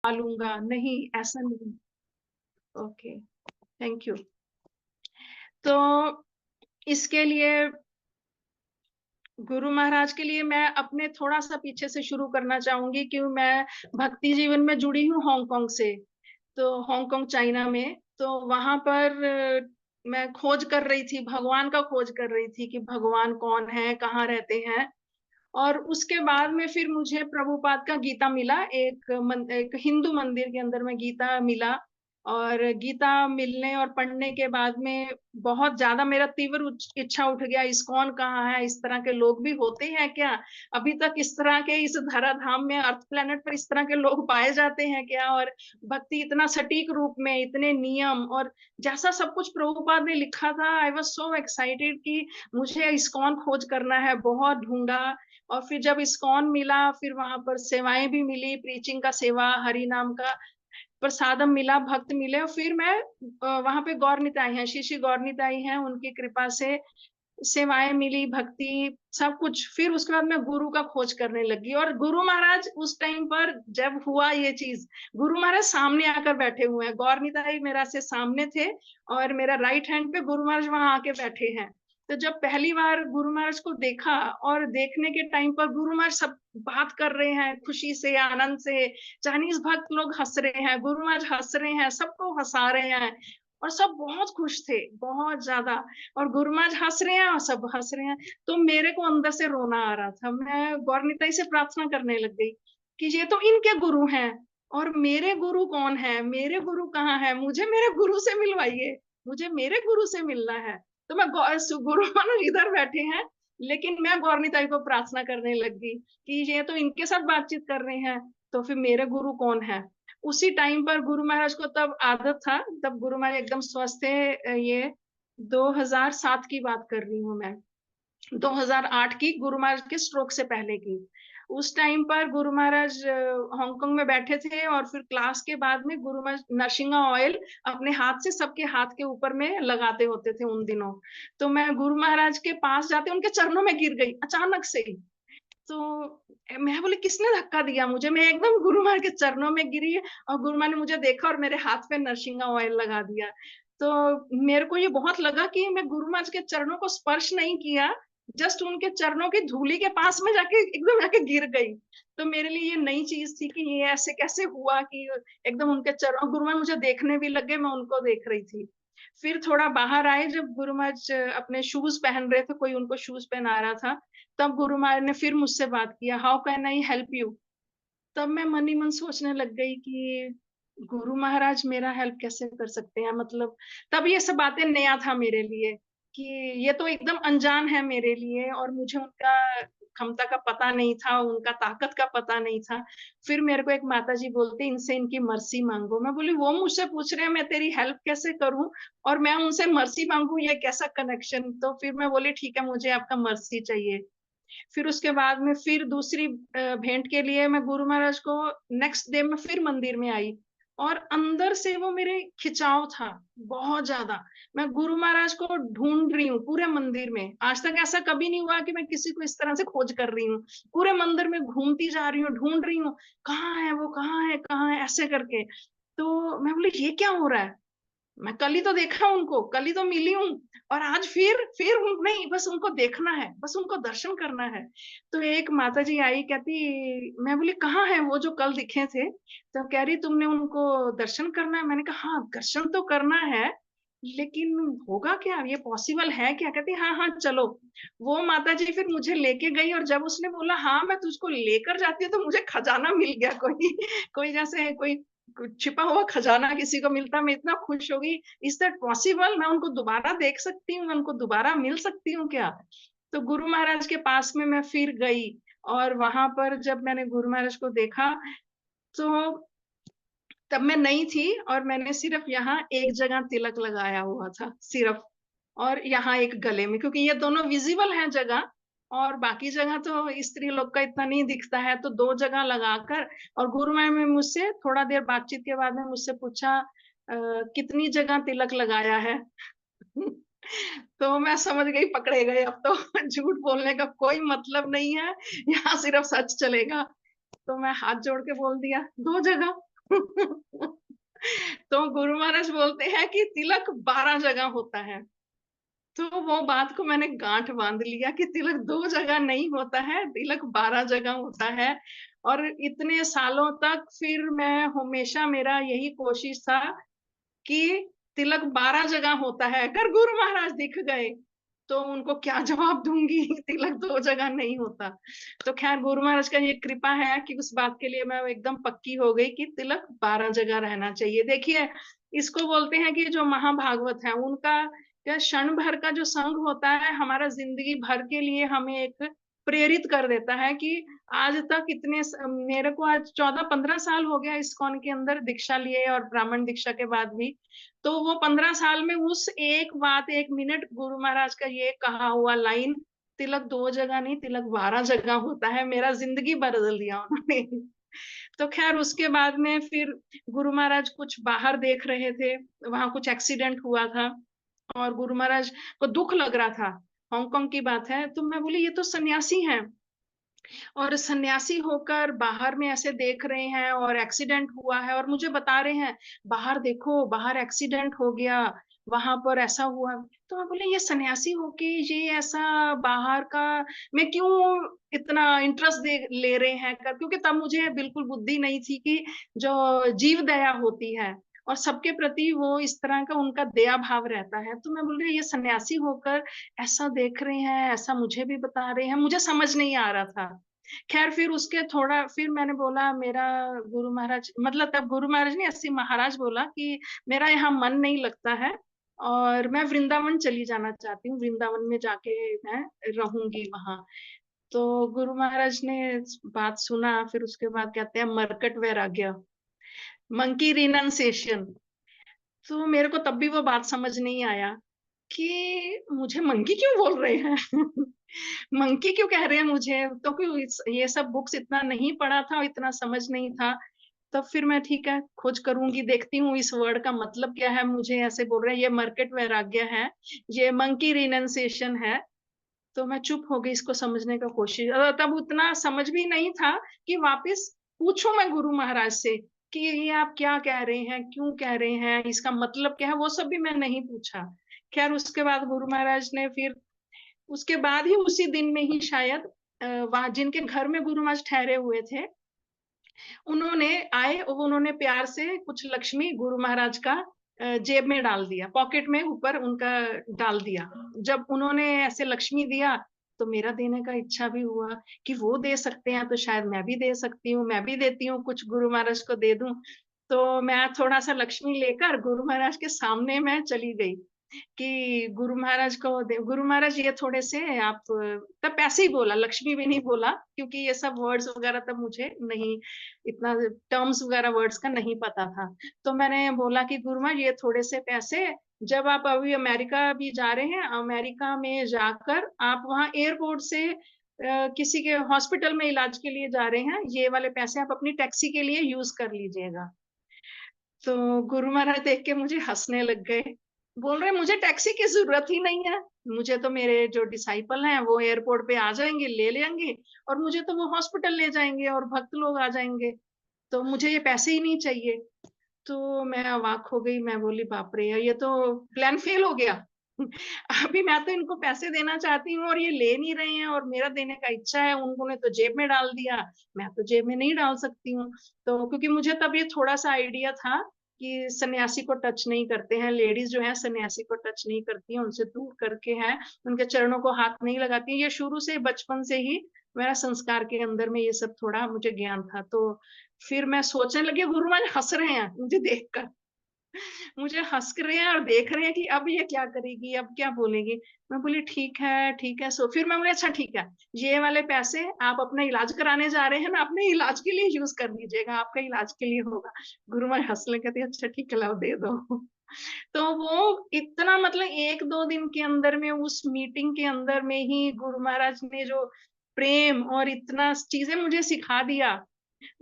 लूंगा, नहीं ऐसा नहीं। Okay, thank you. तो इसके लिए गुरु महाराज के लिए मैं अपने थोड़ा सा पीछे से शुरू करना चाहूंगी, क्यों मैं भक्ति जीवन में जुड़ी हूँ हांगकांग से। तो हांगकांग चाइना में, तो वहां पर मैं खोज कर रही थी, भगवान का खोज कर रही थी कि भगवान कौन है, कहाँ रहते हैं। और उसके बाद में फिर मुझे प्रभुपाद का गीता मिला, एक हिंदू मंदिर के अंदर में गीता मिला। और गीता मिलने और पढ़ने के बाद में बहुत ज्यादा मेरा तीव्र इच्छा उठ गया, इस्कॉन कहाँ है, इस तरह के लोग भी होते हैं क्या, अभी तक इस तरह के इस धराधाम में, अर्थ प्लेनेट पर इस तरह के लोग पाए जाते हैं क्या। और भक्ति इतना सटीक रूप में, इतने नियम, और जैसा सब कुछ प्रभुपाद ने लिखा था, आई वॉज सो एक्साइटेड कि मुझे इस्कॉन खोज करना है। बहुत ढूंढा, और फिर जब इस्कॉन मिला, फिर वहां पर सेवाएं भी मिली, प्रीचिंग का सेवा, हरि नाम का प्रसादम मिला, भक्त मिले। और फिर मैं वहां पे गौर निताई हैं, श्री श्री गौर निताई हैं, उनकी कृपा से सेवाएं मिली, भक्ति सब कुछ। फिर उसके बाद मैं गुरु का खोज करने लगी। और गुरु महाराज उस टाइम पर जब हुआ ये चीज, गुरु महाराज सामने आकर बैठे हुए हैं, गौर निताई मेरा से सामने थे, और मेरा राइट हैंड पे गुरु महाराज वहां आके बैठे हैं। तो जब पहली बार गुरु महाराज को देखा, और देखने के टाइम पर गुरु महाराज सब बात कर रहे हैं खुशी से, आनंद से, चाइनीज भक्त लोग हंस रहे हैं, गुरु महाराज हंस रहे हैं, सबको हंसा रहे हैं, और सब बहुत खुश थे, बहुत ज्यादा। और गुरु महाराज हंस रहे हैं और सब हंस रहे हैं। तो मेरे को अंदर से रोना आ रहा था, मैं गौरनिताई से प्रार्थना करने लग गई कि ये तो इनके गुरु हैं, और मेरे गुरु कौन है, मेरे गुरु कहाँ है, मुझे मेरे गुरु से मिलवाइए, मुझे मेरे गुरु से मिलना है। तो मैं गुरु महाराज इधर बैठे हैं, लेकिन मैं गौरनिताई को प्रार्थना करने लग गई कि ये तो इनके साथ बातचीत कर रहे हैं, तो फिर मेरे गुरु कौन है। उसी टाइम पर गुरु महाराज को तब आदत था, तब गुरु महाराज एकदम स्वस्थ थे। ये 2007 की बात कर रही हूँ मैं, 2008 की, गुरु महाराज के स्ट्रोक से पहले की। उस टाइम पर गुरु महाराज हांगकांग में बैठे थे, और फिर क्लास के बाद में गुरु महाराज नरसिंगा ऑयल अपने हाथ से सबके हाथ के ऊपर में लगाते होते थे उन दिनों। तो मैं गुरु महाराज के पास जाते उनके चरणों में गिर गई अचानक से ही। तो मैं बोली किसने धक्का दिया मुझे, मैं एकदम गुरु महाराज के चरणों में गिरी, और गुरु महाराज ने मुझे देखा और मेरे हाथ पे नरसिंगा ऑयल लगा दिया। तो मेरे को ये बहुत लगा कि मैं गुरु महाराज के चरणों को स्पर्श नहीं किया, जस्ट उनके चरणों की धूली के पास में जाके एकदम जाके गिर गई। तो मेरे लिए ये नई चीज थी कि ये ऐसे कैसे हुआ कि एकदम उनके चरणों, गुरु महाराज मुझे देखने भी लगे, मैं उनको देख रही थी। फिर थोड़ा बाहर आए, जब गुरु महाराज अपने शूज पहन रहे थे, कोई उनको शूज पहना रहा था, तब गुरु महाराज ने फिर मुझसे बात किया, how can I help you. तब मैं मन ही मन सोचने लग गई कि गुरु महाराज मेरा हेल्प कैसे कर सकते हैं, मतलब तब ये सब बातें नया था मेरे लिए, कि ये तो एकदम अनजान है मेरे लिए, और मुझे उनका क्षमता का पता नहीं था, उनका ताकत का पता नहीं था। फिर मेरे को एक माता जी बोलते, इनसे इनकी मर्सी मांगो। मैं बोली वो मुझसे पूछ रहे हैं, मैं तेरी हेल्प कैसे करूं, और मैं उनसे मर्सी मांगू, ये कैसा कनेक्शन। तो फिर मैं बोली ठीक है, मुझे आपका मर्सी चाहिए। फिर उसके बाद में फिर दूसरी भेंट के लिए मैं गुरु महाराज को नेक्स्ट डे में फिर मंदिर में आई, और अंदर से वो मेरे खिंचाव था बहुत ज्यादा। मैं गुरु महाराज को ढूंढ रही हूँ पूरे मंदिर में, आज तक ऐसा कभी नहीं हुआ कि मैं किसी को इस तरह से खोज कर रही हूँ। पूरे मंदिर में घूमती जा रही हूँ, ढूंढ रही हूँ, कहाँ है वो, कहाँ है, कहाँ है, ऐसे करके। तो मैं बोली ये क्या हो रहा है, मैं कल ही तो देखा उनको, कल ही तो मिली हूँ, और आज फिर नहीं, बस उनको देखना है, बस उनको दर्शन करना है। तो एक माता जी आई, कहती, मैं बोली कहाँ है वो जो कल दिखे थे। तो कह रही तुमने उनको दर्शन करना है। मैंने कहा हाँ दर्शन तो करना है, लेकिन होगा क्या, ये पॉसिबल है क्या। कहती हाँ हाँ चलो। वो माता जी फिर मुझे लेके गई, और जब उसने बोला हाँ मैं तुझको लेकर जाती हूँ, तो मुझे खजाना मिल गया, कोई कोई जैसे कोई छिपा हुआ खजाना किसी को मिलता, मैं इतना खुश हो गई। इज दैट पॉसिबल, मैं उनको दोबारा देख सकती हूँ, मैं उनको दोबारा मिल सकती हूँ क्या। तो गुरु महाराज के पास में मैं फिर गई, और वहां पर जब मैंने गुरु महाराज को देखा, तो तब मैं नई थी, और मैंने सिर्फ यहाँ एक जगह तिलक लगाया हुआ था सिर्फ, और यहाँ एक गले में, क्योंकि ये दोनों विजिबल हैं जगह, और बाकी जगह तो स्त्री लोग का इतना नहीं दिखता है, तो दो जगह लगाकर। और गुरु मैम ने मुझसे थोड़ा देर बातचीत के बाद में मुझसे पूछा कितनी जगह तिलक लगाया है। तो मैं समझ गई पकड़े गए, अब तो झूठ बोलने का कोई मतलब नहीं है, यहाँ सिर्फ सच चलेगा। तो मैं हाथ जोड़ के बोल दिया 2 जगह। तो गुरु महाराज बोलते हैं कि तिलक 12 जगह होता है। तो वो बात को मैंने गांठ बांध लिया कि तिलक 2 जगह नहीं होता है, तिलक 12 जगह होता है। और इतने सालों तक फिर मैं हमेशा मेरा यही कोशिश था कि तिलक 12 जगह होता है। अगर गुरु महाराज दिख गए तो उनको क्या जवाब दूंगी, तिलक 2 जगह नहीं होता। तो खैर गुरु महाराज का ये कृपा है कि उस बात के लिए मैं एकदम पक्की हो गई कि तिलक 12 जगह रहना चाहिए। देखिए, इसको बोलते हैं कि जो महाभागवत है उनका क्या क्षण भर का जो संग होता है, हमारा जिंदगी भर के लिए हमें एक प्रेरित कर देता है कि आज तक मेरे को आज 14-15 साल हो गया इस्कॉन के अंदर दीक्षा लिए और ब्राह्मण दीक्षा के बाद भी। तो वो 15 साल में उस एक बात, 1 मिनट गुरु महाराज का ये कहा हुआ लाइन, तिलक 2 जगह नहीं, तिलक 12 जगह होता है, मेरा जिंदगी बदल दिया उन्होंने। तो खैर उसके बाद में फिर गुरु महाराज कुछ बाहर देख रहे थे, वहां कुछ एक्सीडेंट हुआ था और गुरु महाराज को दुख लग रहा था। हांगकांग की बात है, तो मैं बोली ये तो सन्यासी हैं और सन्यासी होकर बाहर में ऐसे देख रहे हैं और एक्सीडेंट हुआ है और मुझे बता रहे हैं बाहर देखो, बाहर एक्सीडेंट हो गया, वहां पर ऐसा हुआ। तो मैं बोले ये सन्यासी होके ये ऐसा बाहर का, मैं क्यों इतना इंटरेस्ट दे ले रहे हैं क्योंकि तब मुझे बिल्कुल बुद्धि नहीं थी कि जो जीव दया होती है और सबके प्रति वो इस तरह का उनका दया भाव रहता है। तो मैं बोल रही ये सन्यासी होकर ऐसा देख रहे हैं, ऐसा मुझे भी बता रहे हैं, मुझे समझ नहीं आ रहा था। खैर फिर उसके थोड़ा फिर मैंने बोला मेरा गुरु महाराज, मतलब तब गुरु महाराज ने ऐसे महाराज बोला कि मेरा यहाँ मन नहीं लगता है और मैं वृंदावन चली जाना चाहती हूँ, वृंदावन में जाके मैं रहूंगी वहां। तो गुरु महाराज ने बात सुना, फिर उसके बाद कहते हैं मरकट वैराग्य, मंकी रिनंसिएशन। तो मेरे को तब भी वो बात समझ नहीं आया कि मुझे मंकी क्यों बोल रहे हैं। मंकी क्यों कह रहे हैं मुझे, तो क्यों ये सब बुक्स इतना नहीं पढ़ा था, इतना समझ नहीं था। तब फिर मैं ठीक है खोज करूंगी, देखती हूँ इस वर्ड का मतलब क्या है, मुझे ऐसे बोल रहे हैं ये मार्केट वैराग्य है, ये मंकी रिनंसिएशन है। तो मैं चुप हो गई इसको समझने का कोशिश, तब उतना समझ भी नहीं था कि वापस पूछूं मैं गुरु महाराज से कि ये आप क्या कह रहे हैं, क्यों कह रहे हैं, इसका मतलब क्या है, वो सब भी मैं नहीं पूछा। खैर उसके बाद गुरु महाराज ने फिर उसके बाद ही उसी दिन में ही शायद वहां जिनके घर में गुरु महाराज ठहरे हुए थे उन्होंने आए और उन्होंने प्यार से कुछ लक्ष्मी गुरु महाराज का जेब में डाल दिया, पॉकेट में ऊपर उनका डाल दिया। जब उन्होंने ऐसे लक्ष्मी दिया तो मेरा देने का इच्छा भी हुआ कि वो दे सकते हैं तो शायद मैं भी दे सकती हूँ, मैं भी देती हूँ कुछ गुरु महाराज को दे दूं। तो मैं थोड़ा सा लक्ष्मी लेकर गुरु महाराज के सामने मैं चली गई कि गुरु महाराज को दे, गुरु महाराज ये थोड़े से आप, तब पैसे ही बोला, लक्ष्मी भी नहीं बोला क्योंकि ये सब वर्ड्स वगैरह तब मुझे नहीं, इतना टर्म्स वगैरह वर्ड्स का नहीं पता था। तो मैंने बोला कि गुरु महाराज ये थोड़े से पैसे, जब आप अभी अमेरिका भी जा रहे हैं, अमेरिका में जाकर आप वहाँ एयरपोर्ट से किसी के हॉस्पिटल में इलाज के लिए जा रहे हैं, ये वाले पैसे आप अपनी टैक्सी के लिए यूज कर लीजिएगा। तो गुरु महाराज देख के मुझे हंसने लग गए, बोल रहे मुझे टैक्सी की जरूरत ही नहीं है, मुझे तो मेरे जो डिसाइपल हैं वो एयरपोर्ट पे आ जाएंगे, ले लेंगे और मुझे तो वो हॉस्पिटल ले जाएंगे और भक्त लोग आ जाएंगे, तो मुझे ये पैसे ही नहीं चाहिए। तो मैं अवाक हो गई, मैं बोली बाप रे ये तो प्लान फेल हो गया। अभी मैं तो इनको पैसे देना चाहती हूँ और ये ले नहीं रहे हैं और मेरा देने का इच्छा है, उन्होंने तो जेब में डाल दिया, मैं तो जेब में नहीं डाल सकती हूँ। तो क्योंकि मुझे तब ये थोड़ा सा आइडिया था कि सन्यासी को टच नहीं करते हैं, लेडीज जो है सन्यासी को टच नहीं करती हैं, उनसे दूर करके हैं, उनके चरणों को हाथ नहीं लगाती हैं। ये शुरू से बचपन से ही मेरा संस्कार के अंदर में ये सब थोड़ा मुझे ज्ञान था। तो फिर मैं सोचने लगी गुरु महाराज हंस रहे हैं मुझे देखकर, मुझे हंस रहे हैं और देख रहे हैं कि अब ये क्या करेगी, अब क्या बोलेगी। मैं बोली ठीक है ठीक है। सो फिर मैं बोली अच्छा ठीक है, ये वाले पैसे आप अपना इलाज कराने जा रहे हैं ना, अपने इलाज के लिए यूज कर लीजिएगा, आपका इलाज के लिए होगा। गुरु महाराज हंसने कहते अच्छा ठीक है लाओ दे दो। तो वो इतना मतलब 1-2 दिन के अंदर में, उस मीटिंग के अंदर में ही गुरु महाराज ने जो प्रेम और इतना चीजें मुझे सिखा दिया,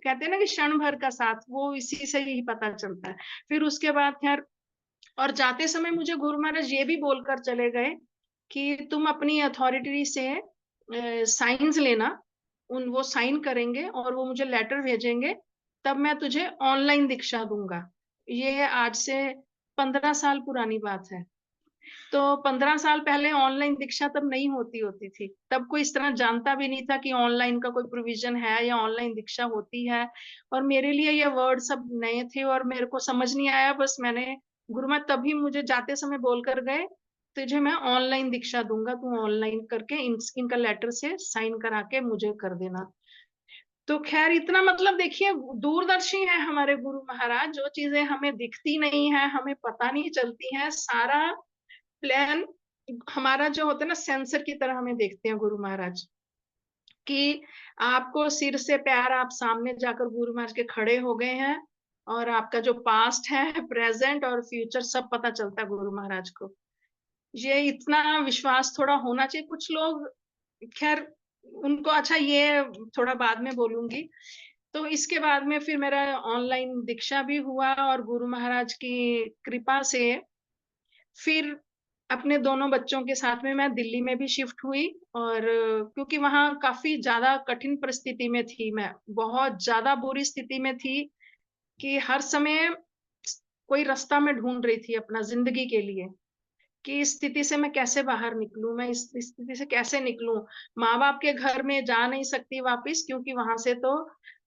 कहते हैं ना कि क्षण भर का साथ, वो इसी से ही पता चलता है। फिर उसके बाद खैर, और जाते समय मुझे गुरु महाराज ये भी बोलकर चले गए कि तुम अपनी अथॉरिटी से साइंस लेना, उन वो साइन करेंगे और वो मुझे लेटर भेजेंगे, तब मैं तुझे ऑनलाइन दीक्षा दूंगा। ये आज से 15 साल पुरानी बात है। तो 15 साल पहले ऑनलाइन दीक्षा तब नहीं होती होती थी। तब कोई इस तरह जानता भी नहीं था कि ऑनलाइन का कोई प्रोविजन है या ऑनलाइन दीक्षा होती है। और मेरे लिए ये वर्ड सब नए थे और मेरे को समझ नहीं आया। बस मैंने गुरु महाराज तभी मुझे जाते समय बोल कर गए, तुझे मैं ऑनलाइन दीक्षा दूंगा, तू ऑनलाइन करके इनका लेटर से साइन करा के मुझे कर देना। तो खैर इतना मतलब देखिए दूरदर्शी है हमारे गुरु महाराज। जो चीजें हमें दिखती नहीं है, हमें पता नहीं चलती है, सारा प्लान हमारा जो होता है ना, सेंसर की तरह हमें देखते हैं गुरु महाराज। कि आपको सिर से पैर आप सामने जाकर गुरु महाराज के खड़े हो गए हैं और आपका जो पास्ट है, प्रेजेंट और फ्यूचर सब पता चलता है गुरु महाराज को। ये इतना विश्वास थोड़ा होना चाहिए। कुछ लोग खैर उनको, अच्छा ये थोड़ा बाद में बोलूंगी। तो इसके बाद में फिर मेरा ऑनलाइन दीक्षा भी हुआ और गुरु महाराज की कृपा से फिर अपने दोनों बच्चों के साथ में मैं दिल्ली में भी शिफ्ट हुई। और क्योंकि वहां काफी ज्यादा कठिन परिस्थिति में थी, मैं बहुत ज्यादा बुरी स्थिति में थी कि हर समय कोई रास्ता मैं ढूंढ रही थी अपना जिंदगी के लिए, कि इस स्थिति से मैं कैसे बाहर निकलूं, मैं इस स्थिति से कैसे निकलूं। माँ बाप के घर में जा नहीं सकती वापस, क्योंकि वहां से तो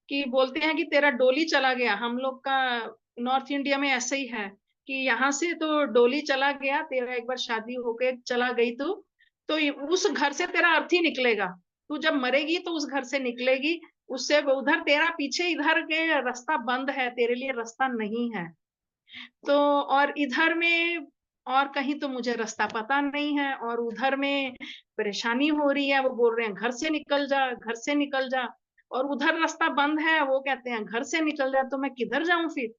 कि बोलते हैं कि तेरा डोली चला गया। हम लोग का नॉर्थ इंडिया में ऐसे ही है कि यहाँ से तो डोली चला गया तेरा, एक बार शादी होके चला गई तो उस घर से तेरा अर्थ ही निकलेगा। तू जब मरेगी तो उस घर से निकलेगी, उससे उधर तेरा पीछे इधर के रास्ता बंद है, तेरे लिए रास्ता नहीं है। तो और इधर में और कहीं तो मुझे रास्ता पता नहीं है, और उधर में परेशानी हो रही है, वो बोल रहे हैं घर से निकल जा, घर से निकल जा। और उधर रास्ता बंद है, वो कहते हैं घर से निकल जा। तो मैं किधर जाऊं फिर,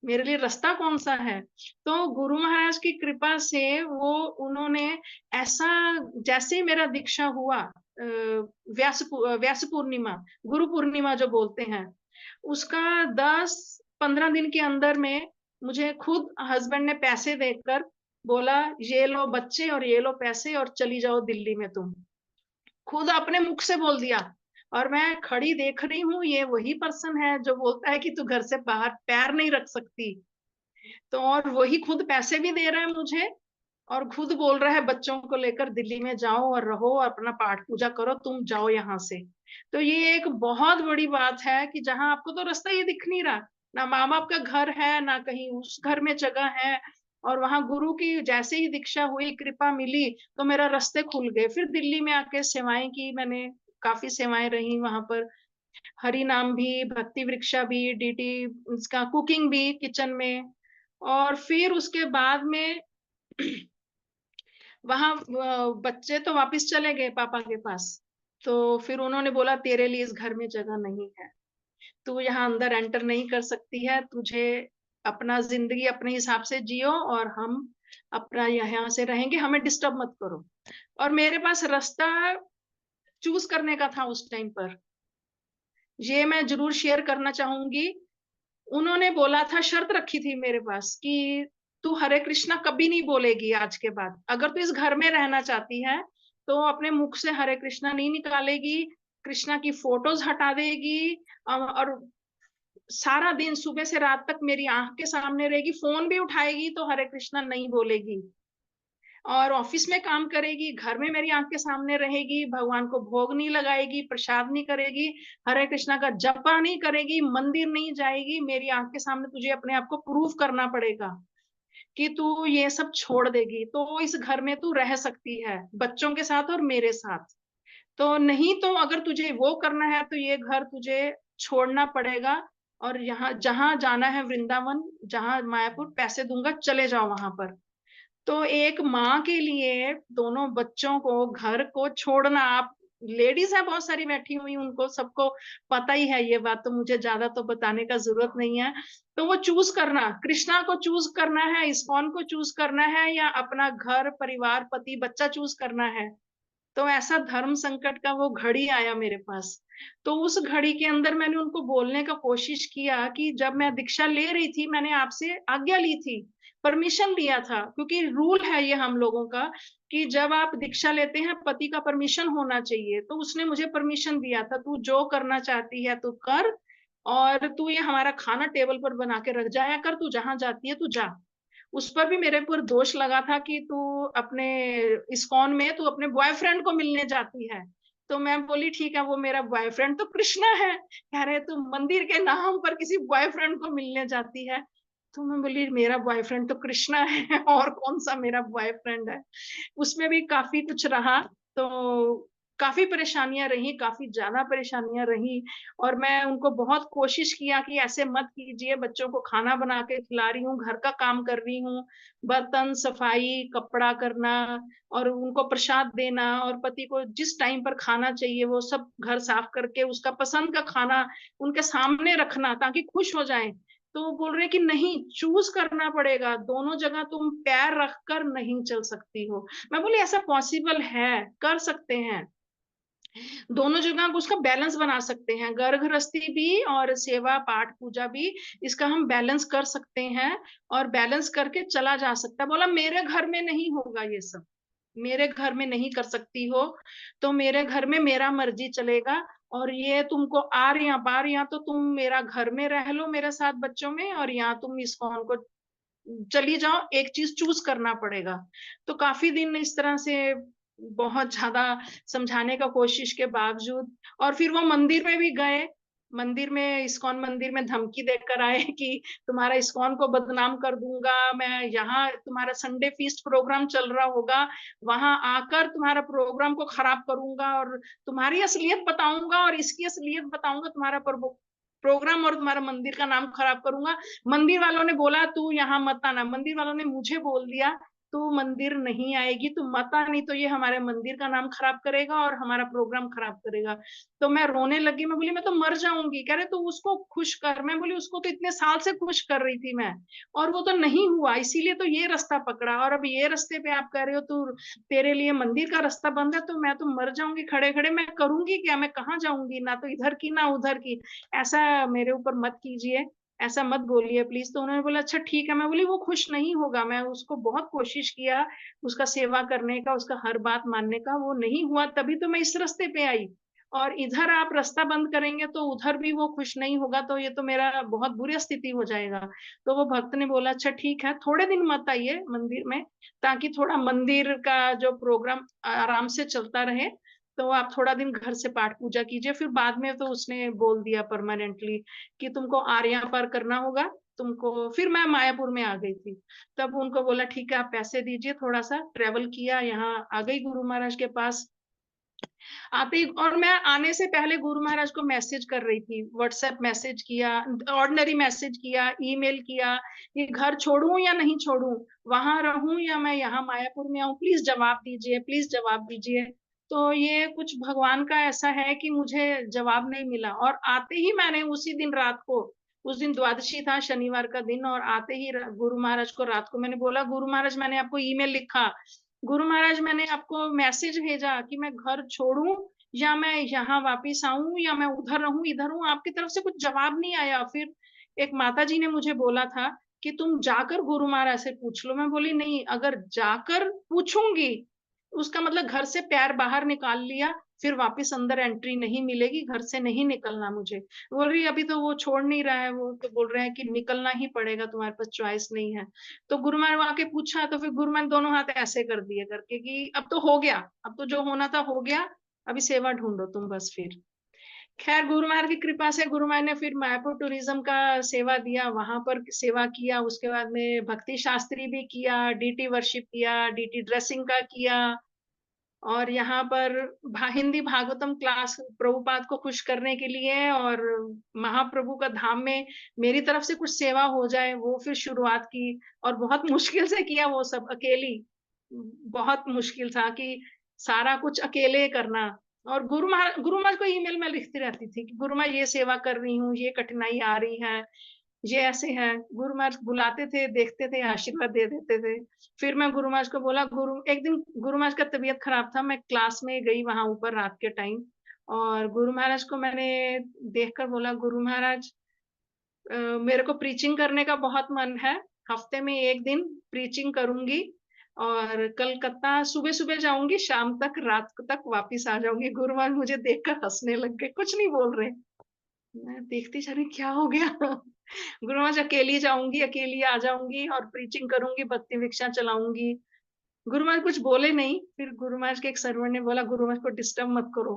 मेरे लिए रास्ता कौन सा है। तो गुरु महाराज की कृपा से वो उन्होंने ऐसा, जैसे ही मेरा दीक्षा हुआ व्यास पूर्णिमा, गुरु पूर्णिमा जो बोलते हैं, उसका 10-15 दिन के अंदर में मुझे खुद हस्बैंड ने पैसे देकर बोला, ये लो बच्चे और ये लो पैसे और चली जाओ दिल्ली में तुम। खुद अपने मुख से बोल दिया। और मैं खड़ी देख रही हूँ, ये वही पर्सन है जो बोलता है कि तू घर से बाहर पैर नहीं रख सकती। तो और वही खुद पैसे भी दे रहा है मुझे, और खुद बोल रहा है बच्चों को लेकर दिल्ली में जाओ और रहो और अपना पाठ पूजा करो, तुम जाओ यहाँ से। तो ये एक बहुत बड़ी बात है कि जहां आपको तो रास्ता ये दिख नहीं रहा, ना माँ बाप का घर है ना कहीं उस घर में जगह है, और वहां गुरु की जैसे ही दीक्षा हुई, कृपा मिली, तो मेरा रास्ते खुल गए। फिर दिल्ली में आके सेवाएं की मैंने, काफी सेवाएं रही वहां पर। हरि नाम भी, भक्ति वृक्षा भी, डीटी उसका कुकिंग भी किचन में। और फिर उसके बाद में वहां बच्चे तो वापस चले गए पापा के पास। तो फिर उन्होंने बोला तेरे लिए इस घर में जगह नहीं है, तू यहाँ अंदर एंटर नहीं कर सकती है, तुझे अपना जिंदगी अपने हिसाब से जियो और हम अपना यहाँ से रहेंगे, हमें डिस्टर्ब मत करो। और मेरे पास रास्ता चूज करने का था उस टाइम पर, ये मैं जरूर शेयर करना चाहूंगी। उन्होंने बोला था, शर्त रखी थी मेरे पास कि तू हरे कृष्णा कभी नहीं बोलेगी आज के बाद। अगर तू इस घर में रहना चाहती है तो अपने मुख से हरे कृष्णा नहीं निकालेगी, कृष्णा की फोटोज हटा देगी, और सारा दिन सुबह से रात तक मेरी आंख के सामने रहेगी, फोन भी उठाएगी तो हरे कृष्णा नहीं बोलेगी, और ऑफिस में काम करेगी, घर में मेरी आंख के सामने रहेगी, भगवान को भोग नहीं लगाएगी, प्रसाद नहीं करेगी, हरे कृष्णा का जपा नहीं करेगी, मंदिर नहीं जाएगी। मेरी आंख के सामने तुझे अपने आप को प्रूव करना पड़ेगा कि तू ये सब छोड़ देगी, तो इस घर में तू रह सकती है बच्चों के साथ और मेरे साथ। तो नहीं तो अगर तुझे वो करना है तो ये घर तुझे छोड़ना पड़ेगा, और यहाँ जहां जाना है वृंदावन, जहां मायापुर, पैसे दूंगा चले जाओ वहां पर। तो एक माँ के लिए दोनों बच्चों को, घर को छोड़ना, आप लेडीज है बहुत सारी बैठी हुई, उनको सबको पता ही है ये बात, तो मुझे ज्यादा तो बताने का जरूरत नहीं है। तो वो चूज करना, कृष्णा को चूज करना है, इस्कॉन को चूज करना है, या अपना घर परिवार पति बच्चा चूज करना है। तो ऐसा धर्म संकट का वो घड़ी आया मेरे पास। तो उस घड़ी के अंदर मैंने उनको बोलने का कोशिश किया कि जब मैं दीक्षा ले रही थी, मैंने आपसे आज्ञा ली थी, परमिशन लिया था, क्योंकि रूल है ये हम लोगों का कि जब आप दीक्षा लेते हैं पति का परमिशन होना चाहिए। तो उसने मुझे परमिशन दिया था, तू जो करना चाहती है तू कर, और तू ये हमारा खाना टेबल पर बना के रख जाया कर, तू जहां जाती है तू जा। उस पर भी मेरे ऊपर दोष लगा था कि तू अपने इस्कॉन में तू अपने बॉयफ्रेंड को मिलने जाती है। तो मैं बोली ठीक है, वो मेरा बॉयफ्रेंड तो कृष्णा है। कह रहे तू मंदिर के नाम पर किसी बॉयफ्रेंड को मिलने जाती है। तो मैं बोली मेरा बॉयफ्रेंड तो कृष्णा है और कौन सा मेरा बॉयफ्रेंड है। उसमें भी काफी कुछ रहा। तो काफी परेशानियां रही, काफी ज्यादा परेशानियां रही। और मैं उनको बहुत कोशिश किया कि ऐसे मत कीजिए, बच्चों को खाना बना के खिला रही हूँ, घर का काम कर रही हूँ, बर्तन सफाई कपड़ा करना और उनको प्रसाद देना और पति को जिस टाइम पर खाना चाहिए वो सब घर साफ करके उसका पसंद का खाना उनके सामने रखना ताकि खुश हो जाएं। तो वो बोल रहे कि नहीं, चूज करना पड़ेगा, दोनों जगह तुम पैर रखकर नहीं चल सकती हो। मैं बोली ऐसा पॉसिबल है, कर सकते हैं, दोनों जगह उसका बैलेंस बना सकते हैं, घर गृहस्थी भी और सेवा पाठ पूजा भी, इसका हम बैलेंस कर सकते हैं और बैलेंस करके चला जा सकता है। बोला मेरे घर में नहीं होगा ये सब, मेरे घर में नहीं कर सकती हो, तो मेरे घर में मेरा मर्जी चलेगा। और ये तुमको आर या पार, या तो तुम मेरा घर में रह लो मेरे साथ बच्चों में, और या तुम इस्कॉन को चली जाओ, एक चीज चूज करना पड़ेगा। तो काफी दिन इस तरह से बहुत ज्यादा समझाने का कोशिश के बावजूद, और फिर वो मंदिर में भी गए, मंदिर में इस्कॉन मंदिर में धमकी देकर आए कि तुम्हारा इस्कॉन को बदनाम कर दूंगा मैं, यहाँ तुम्हारा संडे फीस्ट प्रोग्राम चल रहा होगा, वहां आकर तुम्हारा प्रोग्राम को खराब करूंगा और तुम्हारी असलियत बताऊंगा और इसकी असलियत बताऊंगा, तुम्हारा प्रोग्राम और तुम्हारा मंदिर का नाम खराब करूंगा। मंदिर वालों ने बोला तू यहाँ मत आना, मंदिर वालों ने मुझे बोल दिया तू मंदिर नहीं आएगी, तू मत आ, नहीं तो ये हमारे मंदिर का नाम खराब करेगा और हमारा प्रोग्राम खराब करेगा। तो मैं रोने लगी, मैं बोली मैं तो मर जाऊंगी। कह रहे तू उसको खुश कर। मैं बोली उसको तो इतने साल से खुश कर रही थी मैं, और वो तो नहीं हुआ, इसीलिए तो ये रास्ता पकड़ा, और अब ये रास्ते पे आप कह रहे हो तू, तेरे लिए मंदिर का रास्ता बंद है, तो मैं तो मर जाऊंगी खड़े खड़े, मैं करूंगी क्या, मैं कहाँ जाऊंगी, ना तो इधर की ना उधर की। ऐसा मेरे ऊपर मत कीजिए, ऐसा मत बोलिए प्लीज। तो उन्होंने बोला अच्छा ठीक है। मैं बोली वो खुश नहीं होगा, मैं उसको बहुत कोशिश किया उसका सेवा करने का, उसका हर बात मानने का, वो नहीं हुआ, तभी तो मैं इस रास्ते पे आई। और इधर आप रास्ता बंद करेंगे तो उधर भी वो खुश नहीं होगा, तो ये तो मेरा बहुत बुरी स्थिति हो जाएगा। तो वो भक्त ने बोला अच्छा ठीक है, थोड़े दिन मत आइए मंदिर में, ताकि थोड़ा मंदिर का जो प्रोग्राम आराम से चलता रहे, तो आप थोड़ा दिन घर से पाठ पूजा कीजिए। फिर बाद में तो उसने बोल दिया परमानेंटली कि तुमको आर्या पार करना होगा तुमको। फिर मैं मायापुर में आ गई थी, तब उनको बोला ठीक है आप पैसे दीजिए, थोड़ा सा ट्रेवल किया, यहाँ आ गई गुरु महाराज के पास। आते ही, और मैं आने से पहले गुरु महाराज को मैसेज कर रही थी, व्हाट्सएप मैसेज किया, ऑर्डिनरी मैसेज किया, ईमेल किया, ये घर छोड़ूं या नहीं छोड़ूं, वहां रहूं या मैं यहाँ मायापुर में आऊं, प्लीज जवाब दीजिए, प्लीज जवाब दीजिए। तो ये कुछ भगवान का ऐसा है कि मुझे जवाब नहीं मिला, और आते ही मैंने उसी दिन रात को, उस दिन द्वादशी था शनिवार का दिन, और आते ही गुरु महाराज को रात को मैंने बोला गुरु महाराज मैंने आपको ईमेल लिखा, गुरु महाराज मैंने आपको मैसेज भेजा कि मैं घर छोड़ूं या मैं यहाँ वापिस आऊं या मैं उधर रहूं इधर हूं, आपकी तरफ से कुछ जवाब नहीं आया। फिर एक माता जी ने मुझे बोला था कि तुम जाकर गुरु महाराज से पूछ लो। मैं बोली नहीं, अगर जाकर पूछूंगी उसका मतलब घर से पैर बाहर निकाल लिया, फिर वापस अंदर एंट्री नहीं मिलेगी, घर से नहीं निकलना मुझे। बोल रही अभी तो वो छोड़ नहीं रहा है, वो तो बोल रहे हैं कि निकलना ही पड़ेगा, तुम्हारे पास चॉइस नहीं है। तो गुरु महाराज वहां के पूछा, तो फिर गुरु महाराज दोनों हाथ ऐसे कर दिए करके कि अब तो हो गया, अब तो जो होना था हो गया, अभी सेवा ढूंढो तुम बस। फिर खैर गुरु महाराज की कृपा से गुरु महाराज ने फिर मायापुर टूरिज्म का सेवा दिया, वहां पर सेवा किया, उसके बाद में भक्ति शास्त्री भी किया, डीटी वर्शिप किया, डीटी ड्रेसिंग का किया, और यहाँ पर हिंदी भागवतम क्लास प्रभुपाद को खुश करने के लिए और महाप्रभु का धाम में मेरी तरफ से कुछ सेवा हो जाए, वो फिर शुरुआत की। और बहुत मुश्किल से किया वो सब अकेली, बहुत मुश्किल था कि सारा कुछ अकेले करना। और गुरु महाराज को ईमेल में लिखती रहती थी कि गुरु महाराज ये सेवा कर रही हूँ, ये कठिनाई आ रही है, ये ऐसे है। गुरु महाराज बुलाते थे, देखते थे, आशीर्वाद दे देते थे। फिर मैं गुरु महाराज को बोला, गुरु एक दिन गुरु महाराज का तबीयत खराब था, मैं क्लास में गई वहां ऊपर रात के टाइम, और गुरु महाराज को मैंने देखकर बोला गुरु महाराज मेरे को प्रीचिंग करने का बहुत मन है, हफ्ते में एक दिन प्रीचिंग करूंगी, और कलकत्ता सुबह सुबह जाऊंगी, शाम तक रात तक वापिस आ जाऊंगी। गुरु महाराज मुझे देखकर हंसने लग गए, कुछ नहीं बोल रहे। मैं देखती जा रही क्या हो गया? गुरु महाराज अकेली जाऊँगी, अकेली आ जाऊँगी और प्रीचिंग करूँगी, भक्ति भिक्षा चलाऊँगी। गुरु महाराज कुछ बोले नहीं, फिर गुरु महाराज के एक सर्वेंट ने बोला, "गुरु महाराज को डिस्टर्ब मत करो।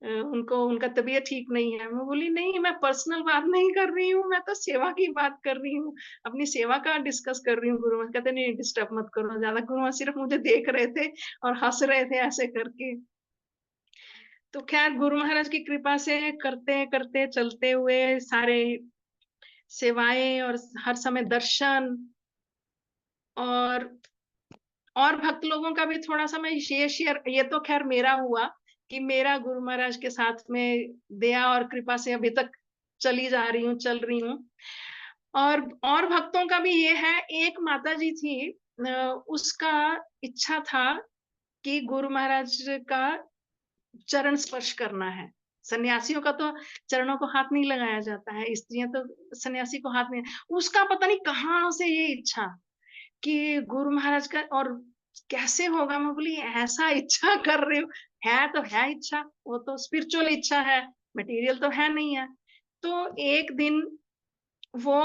उनको उनका तबीयत ठीक नहीं है।" मैं बोली, "नहीं, मैं पर्सनल बात नहीं कर रही हूँ, मैं तो सेवा की बात कर रही हूँ। अपनी सेवा का डिस्कस कर रही हूँ।" गुरु महाराज कहते, "नहीं, डिस्टर्ब मत करो ज़्यादा।" गुरु महाराज सिर्फ मुझे देख रहे थे और हँस रहे थे ऐसे करके। तो ख़ैर गुरु महाराज की कृपा से करते-करते चलते हुए सारे सेवाएँ और हर समय दर्शन और भक्त लोगों का भी थोड़ा-सा मैं ये शेयर ये तो ख़ैर मेरा हुआ कि मेरा गुरु महाराज के साथ में दया और कृपा से अभी तक चली जा रही हूँ, चल रही हूँ। और भक्तों का भी ये है, एक माताजी थी उसका इच्छा था कि गुरु महाराज का चरण स्पर्श करना है। सन्यासियों का तो चरणों को हाथ नहीं लगाया जाता है, स्त्रियाँ तो सन्यासी को हाथ नहीं उसका पता नहीं कहाँ से ये इच्छा कि गुरु महाराज का और कैसे होगा? मैं बोली ऐसा इच्छा कर रही हूँ, है तो है इच्छा, वो तो स्पिरिचुअल इच्छा है, मटेरियल तो है नहीं है। तो एक दिन वो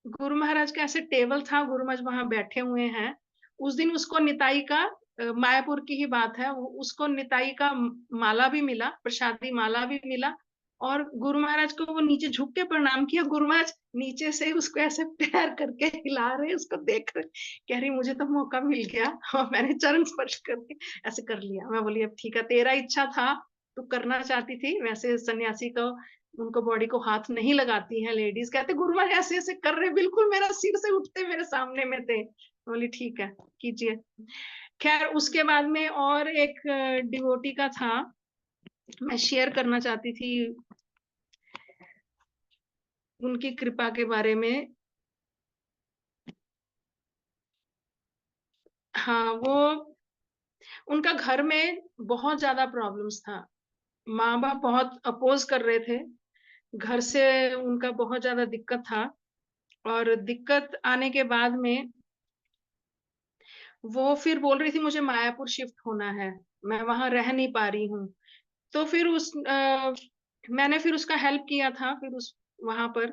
गुरु महाराज का ऐसे टेबल था, गुरु महाराज वहाँ बैठे हुए हैं। उस दिन उसको निताई का मायापुर की ही बात है, उसको निताई का माला भी मिला, प्रसादी माला भी मिला और गुरु महाराज को वो नीचे झुक के प्रणाम किया। गुरु महाराज नीचे से उसको ऐसे पैर करके हिला रहे, उसको देख रहे, कह रही मुझे तो मौका मिल गया और मैंने चरण स्पर्श करके ऐसे कर लिया। मैं बोली अब ठीक है, तेरा इच्छा था, तू करना चाहती थी, वैसे सन्यासी को उनको बॉडी को हाथ नहीं लगाती हैं लेडीज। कहते गुरु महाराज ऐसे-ऐसे कर रहे, बिल्कुल मेरा सिर से उठते मेरे सामने में थे। बोली ठीक है, कीजिए। खैर उसके बाद में और एक डिवोटी का था, मैं शेयर करना चाहती थी उनकी कृपा के बारे में। हाँ, वो उनका घर में बहुत ज़्यादा प्रॉब्लम्स था। माँ-बाप बहुत अपोज़ कर रहे थे। घर से उनका बहुत ज़्यादा दिक्कत था और दिक्कत आने के बाद में वो फिर बोल रही थी मुझे मायापुर शिफ्ट होना है, मैं वहाँ रह नहीं पा रही हूँ। तो फिर मैंने फिर उसका हेल्प किया था फिर उस वहाँ पर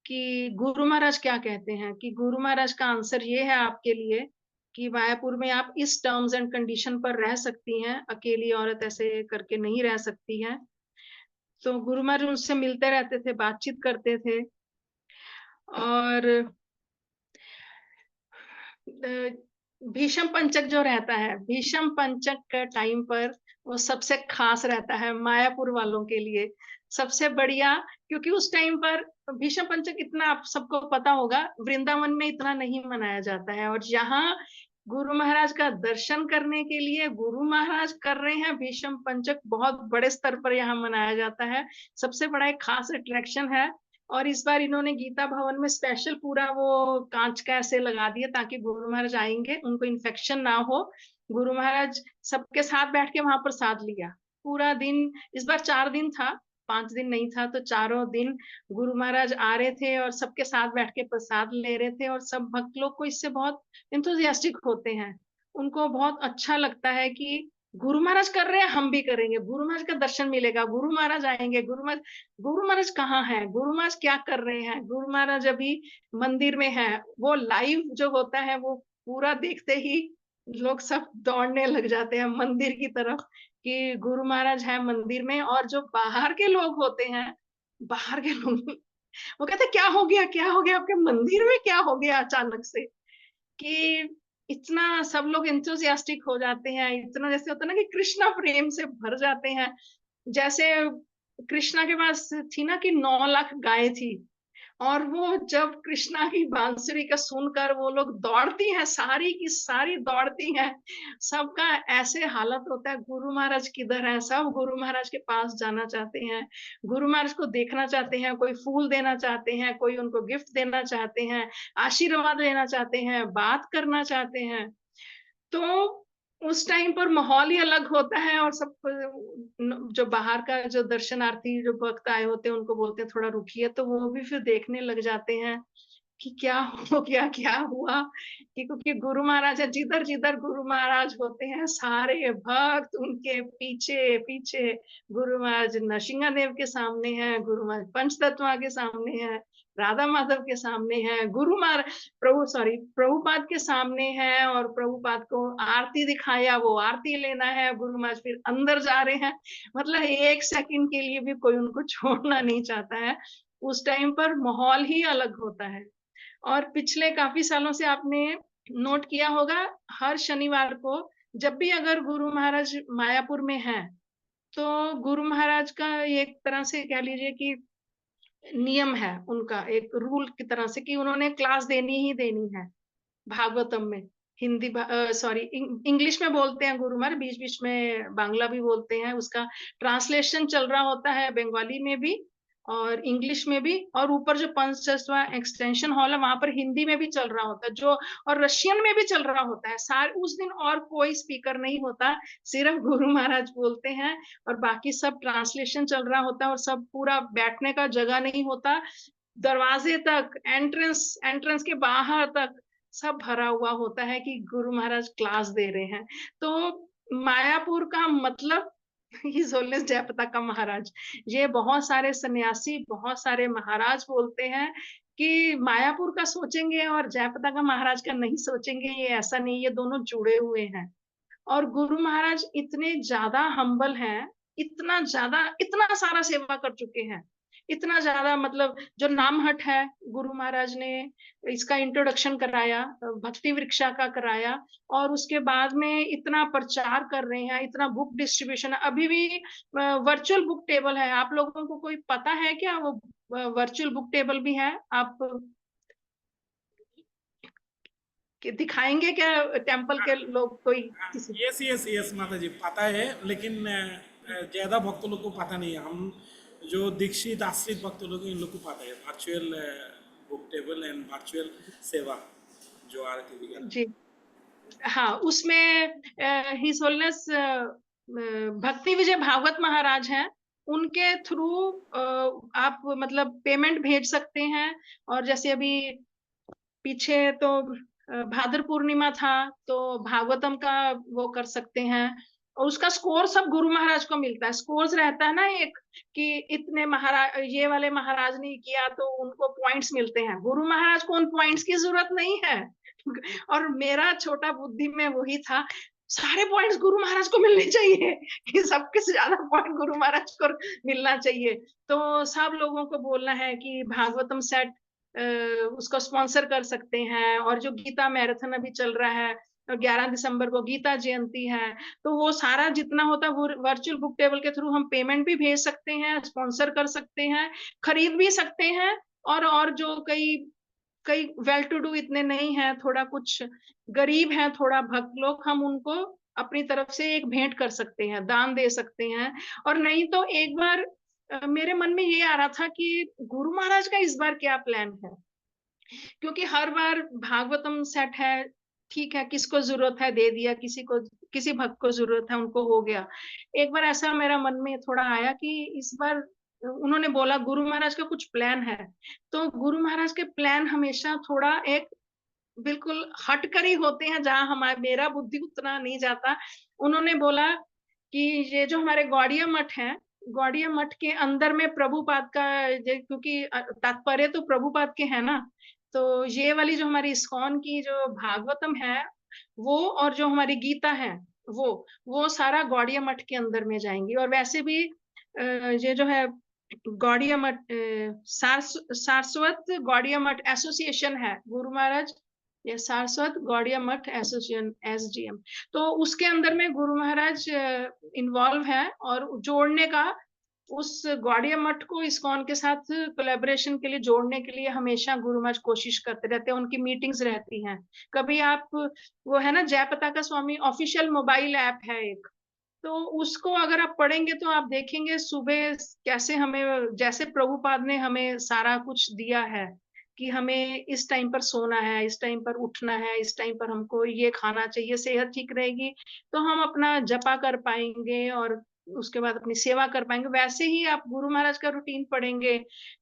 कि गुरु महाराज क्या कहते हैं कि गुरु महाराज का आंसर ये है आपके लिए कि मायापुर में आप इस टर्म्स एंड कंडीशन पर रह सकती हैं, अकेली औरत ऐसे करके नहीं रह सकती है। तो गुरु महाराज उनसे मिलते रहते थे, बातचीत करते थे और भीषम पंचक जो रहता है, भीषम पंचक के टाइम पर वो सबसे खास रहता है मायापुर वालों के लिए। सबसे बढ़िया क्योंकि उस टाइम पर भीषम पंचक इतना आप सबको पता होगा, वृंदावन में इतना नहीं मनाया जाता है और यहाँ गुरु महाराज का दर्शन करने के लिए गुरु महाराज कर रहे हैं भीषम पंचक बहुत बड़े स्तर पर यहाँ मनाया जाता है। सबसे बड़ा एक खास अट्रैक्शन है और इस बार इन्होंने गीता भवन में स्पेशल पूरा वो काँच का ऐसे लगा दिया ताकि गुरु महाराज आएँगे, उनको इन्फेक्शन ना हो। गुरु महाराज सबके साथ बैठ के वहाँ प्रसाद लिया। पूरा दिन इस बार 4 दिन था, 5 दिन नहीं था, तो चारों दिन गुरु महाराज आ रहे थे और सबके साथ बैठ के प्रसाद ले रहे थे और सब भक्त लोग को इससे बहुत एंथुसियास्टिक होते हैं। उनको बहुत अच्छा लगता है कि गुरु महाराज कर रहे हैं, हम भी करेंगे। गुरु महाराज का दर्शन मिलेगा, गुरु महाराज आएँगे, गुरु महाराज कहाँ हैं? गुरु महाराज क्या कर रहे हैं? गुरु महाराज अभी मंदिर में हैं। वो लाइव जो होता है वो पूरा देखते ही लोग सब दौड़ने लग जाते हैं मंदिर की तरफ कि गुरु महाराज हैं मंदिर में और जो बाहर के लोग होते हैं, बाहर के लोग वो कहते हैं क्या हो गया? क्या हो गया? आपके मंदिर में क्या हो गया अचानक से? कि इतना सब लोग एंथुसियास्टिक हो जाते हैं, इतना जैसे होता है ना कि कृष्णा प्रेम से भर जाते हैं। जैसे कृष्णा के पास थी ना कि 9 लाख गाय थी और वो जब कृष्णा की बांसुरी का सुनकर वो लोग दौड़ती हैं, सारी की सारी दौड़ती हैं। सबका ऐसे हालत होता है, गुरु महाराज किधर हैं? सब गुरु महाराज के पास जाना चाहते हैं, गुरु महाराज को देखना चाहते हैं, कोई फूल देना चाहते हैं, कोई उनको गिफ्ट देना चाहते हैं, आशीर्वाद लेना चाहते हैं, बात करना चाहते हैं। तो उस टाइम पर माहौल ही अलग होता है और सब जो बाहर का जो दर्शनार्थी जो भक्त आए होते हैं उनको बोलते हैं थोड़ा रुकिए तो वो भी फिर देखने लग जाते हैं कि क्या हो गया, क्या हुआ? कि क्योंकि गुरु महाराज है, जिधर-जिधर गुरु महाराज होते हैं, सारे भक्त उनके पीछे-पीछे। गुरु महाराज नरसिंहदेव के सामने हैं, गुरु महाराज पंचतत्वा के सामने हैं, राधा माधव के सामने हैं, प्रभुपाद के सामने हैं, और प्रभुपाद को आरती दिखाया, वो आरती लेना है, गुरु महाराज फिर अंदर जा रहे हैं। मतलब 1 सेकंड के लिए भी कोई उनको छोड़ना नहीं चाहता है। उस टाइम पर माहौल ही अलग होता है। और पिछले काफ़ी सालों से आपने नोट किया होगा, हर शनिवार को जब भी अगर गुरु महाराज मायापुर में हैं, तो गुरु महाराज का एक तरह से कह लीजिए कि नियम है उनका, एक रूल की तरह से कि उन्होंने क्लास देनी ही देनी है, भागवतम में। सॉरी इंग्लिश में बोलते हैं गुरु महाराज, बीच-बीच में बांग्ला भी बोलते हैं, उसका ट्रांसलेशन चल रहा होता है बंगाली में भी और इंग्लिश में भी, और ऊपर जो पंचतत्वा एक्सटेंशन हॉल है, वहाँ पर हिंदी में भी चल रहा होता है, जो और रशियन में भी चल रहा होता है। उस दिन और कोई स्पीकर नहीं होता, सिर्फ गुरु महाराज बोलते हैं और बाकी सब ट्रांसलेशन चल रहा होता है, और सब पूरा बैठने का जगह नहीं होता। दरवाजे तक, एंट्रेंस एंट्रेंस के बाहर तक सब भरा हुआ होता है कि गुरु महाराज क्लास दे रहे हैं। तो मायापुर का मतलब हिज होलीनेस जयप्रताप महाराज। ये बहुत सारे सन्यासी, बहुत सारे महाराज बोलते हैं कि मायापुर का सोचेंगे और जयप्रताप महाराज का नहीं सोचेंगे, ये ऐसा नहीं, ये दोनों जुड़े हुए हैं। और गुरु महाराज इतने ज़्यादा हम्बल हैं, इतना सारा सेवा कर चुके हैं। इतना ज़्यादा, मतलब जो नामहट है, गुरु महाराज ने इसका इंट्रोडक्शन कराया, भक्ति वृक्षा का कराया, और उसके बाद में इतना प्रचार कर रहे हैं, इतना बुक डिस्ट्रीब्यूशन। अभी भी वर्चुअल बुक टेबल है। आप लोगों को कोई पता है क्या वो वर्चुअल बुक टेबल भी है? आप दिखाएँगे क्या टेम्पल के लोग कोई किसी? यस यस यस माता जी, पता है, लेकिन ज़्यादा भक्त लोग को पता नहीं है। हम जो दीक्षित आश्रित भक्त लोग हैं, इन लोग को पता है virtual book table and virtual सेवा जो आरती वगैरह। जी। हाँ, उसमें हिज होलीनेस भक्ति विजय भागवत महाराज हैं, उनके थ्रू आप मतलब पेमेंट भेज सकते हैं। और जैसे अभी पीछे तो भाद्र पूर्णिमा था, तो भागवतम का वो कर सकते हैं, और उसका स्कोर सब गुरु महाराज को मिलता है। स्कोर्स रहता है ना एक, कि इतने ये वाले महाराज ने किया तो उनको पॉइंट्स मिलते हैं। गुरु महाराज को उन पॉइंट्स की जरूरत नहीं है। और मेरा छोटा बुद्धि में वही था, सारे पॉइंट्स गुरु महाराज को मिलने चाहिए कि सबके से ज्यादा पॉइंट गुरु महाराज को मिलना चाहिए। तो सब लोगों को बोलना है कि भागवतम सेट उसको स्पॉन्सर कर सकते हैं। और जो गीता मैराथन अभी चल रहा है, 11 दिसंबर को गीता जयंती है, तो वो सारा जितना होता है वो वर्चुअल बुक टेबल के थ्रू हम पेमेंट भी भेज सकते हैं, स्पॉन्सर कर सकते हैं, खरीद भी सकते हैं। और जो कई कई वेल टू डू इतने नहीं है, थोड़ा कुछ गरीब हैं, थोड़ा भक्त लोग, हम उनको अपनी तरफ से एक भेंट कर सकते हैं, दान दे सकते हैं। और नहीं तो एक बार मेरे मन में ये आ रहा था कि गुरु महाराज का इस बार क्या प्लान है, क्योंकि हर बार भागवतम सेट है, ठीक है, किसको जरूरत है दे दिया, किसी भक्त को जरूरत है उनको हो गया। एक बार ऐसा मेरा मन में थोड़ा आया कि इस बार उन्होंने बोला गुरु महाराज का कुछ प्लान है, तो गुरु महाराज के प्लान हमेशा थोड़ा एक बिल्कुल हटकर ही होते हैं, जहाँ हमारा मेरा बुद्धि उतना नहीं जाता। उन्होंने बोला कि ये जो हमारे गौड़िया मठ है, गौड़िया मठ के अंदर में प्रभुपाद का, क्योंकि तात्पर्य तो प्रभुपाद के है ना, तो ये वाली जो हमारी इस्कॉन की जो भागवतम है, वो और जो हमारी गीता है, वो सारा गौड़िया मठ के अंदर में जाएंगी। और वैसे भी ये जो है गौड़िया मठ सारस्वत गौड़िया मठ एसोसिएशन है, गुरु महाराज ये सारस्वत गौड़िया मठ एसोसिएशन एसजीएम, तो उसके अंदर में गुरु महाराज इन्वॉल्व है। और जोड़ने का, उस गौड़िया मठ को इस्कॉन के साथ कोलैबोरेशन के लिए जोड़ने के लिए हमेशा गुरु महाराज कोशिश करते रहते हैं, उनकी मीटिंग्स रहती हैं। कभी आप, वो है ना जयपताका स्वामी ऑफिशियल मोबाइल ऐप है एक, तो उसको अगर आप पढ़ेंगे तो आप देखेंगे सुबह कैसे हमें, जैसे प्रभुपाद ने हमें सारा कुछ दिया है कि हमें इस टाइम पर सोना है, इस टाइम पर उठना है, इस टाइम पर हमको ये खाना चाहिए, सेहत ठीक रहेगी तो हम अपना जपा कर पाएंगे, और उसके बाद अपनी सेवा कर पाएंगे। वैसे ही आप गुरु महाराज का रूटीन पढ़ेंगे,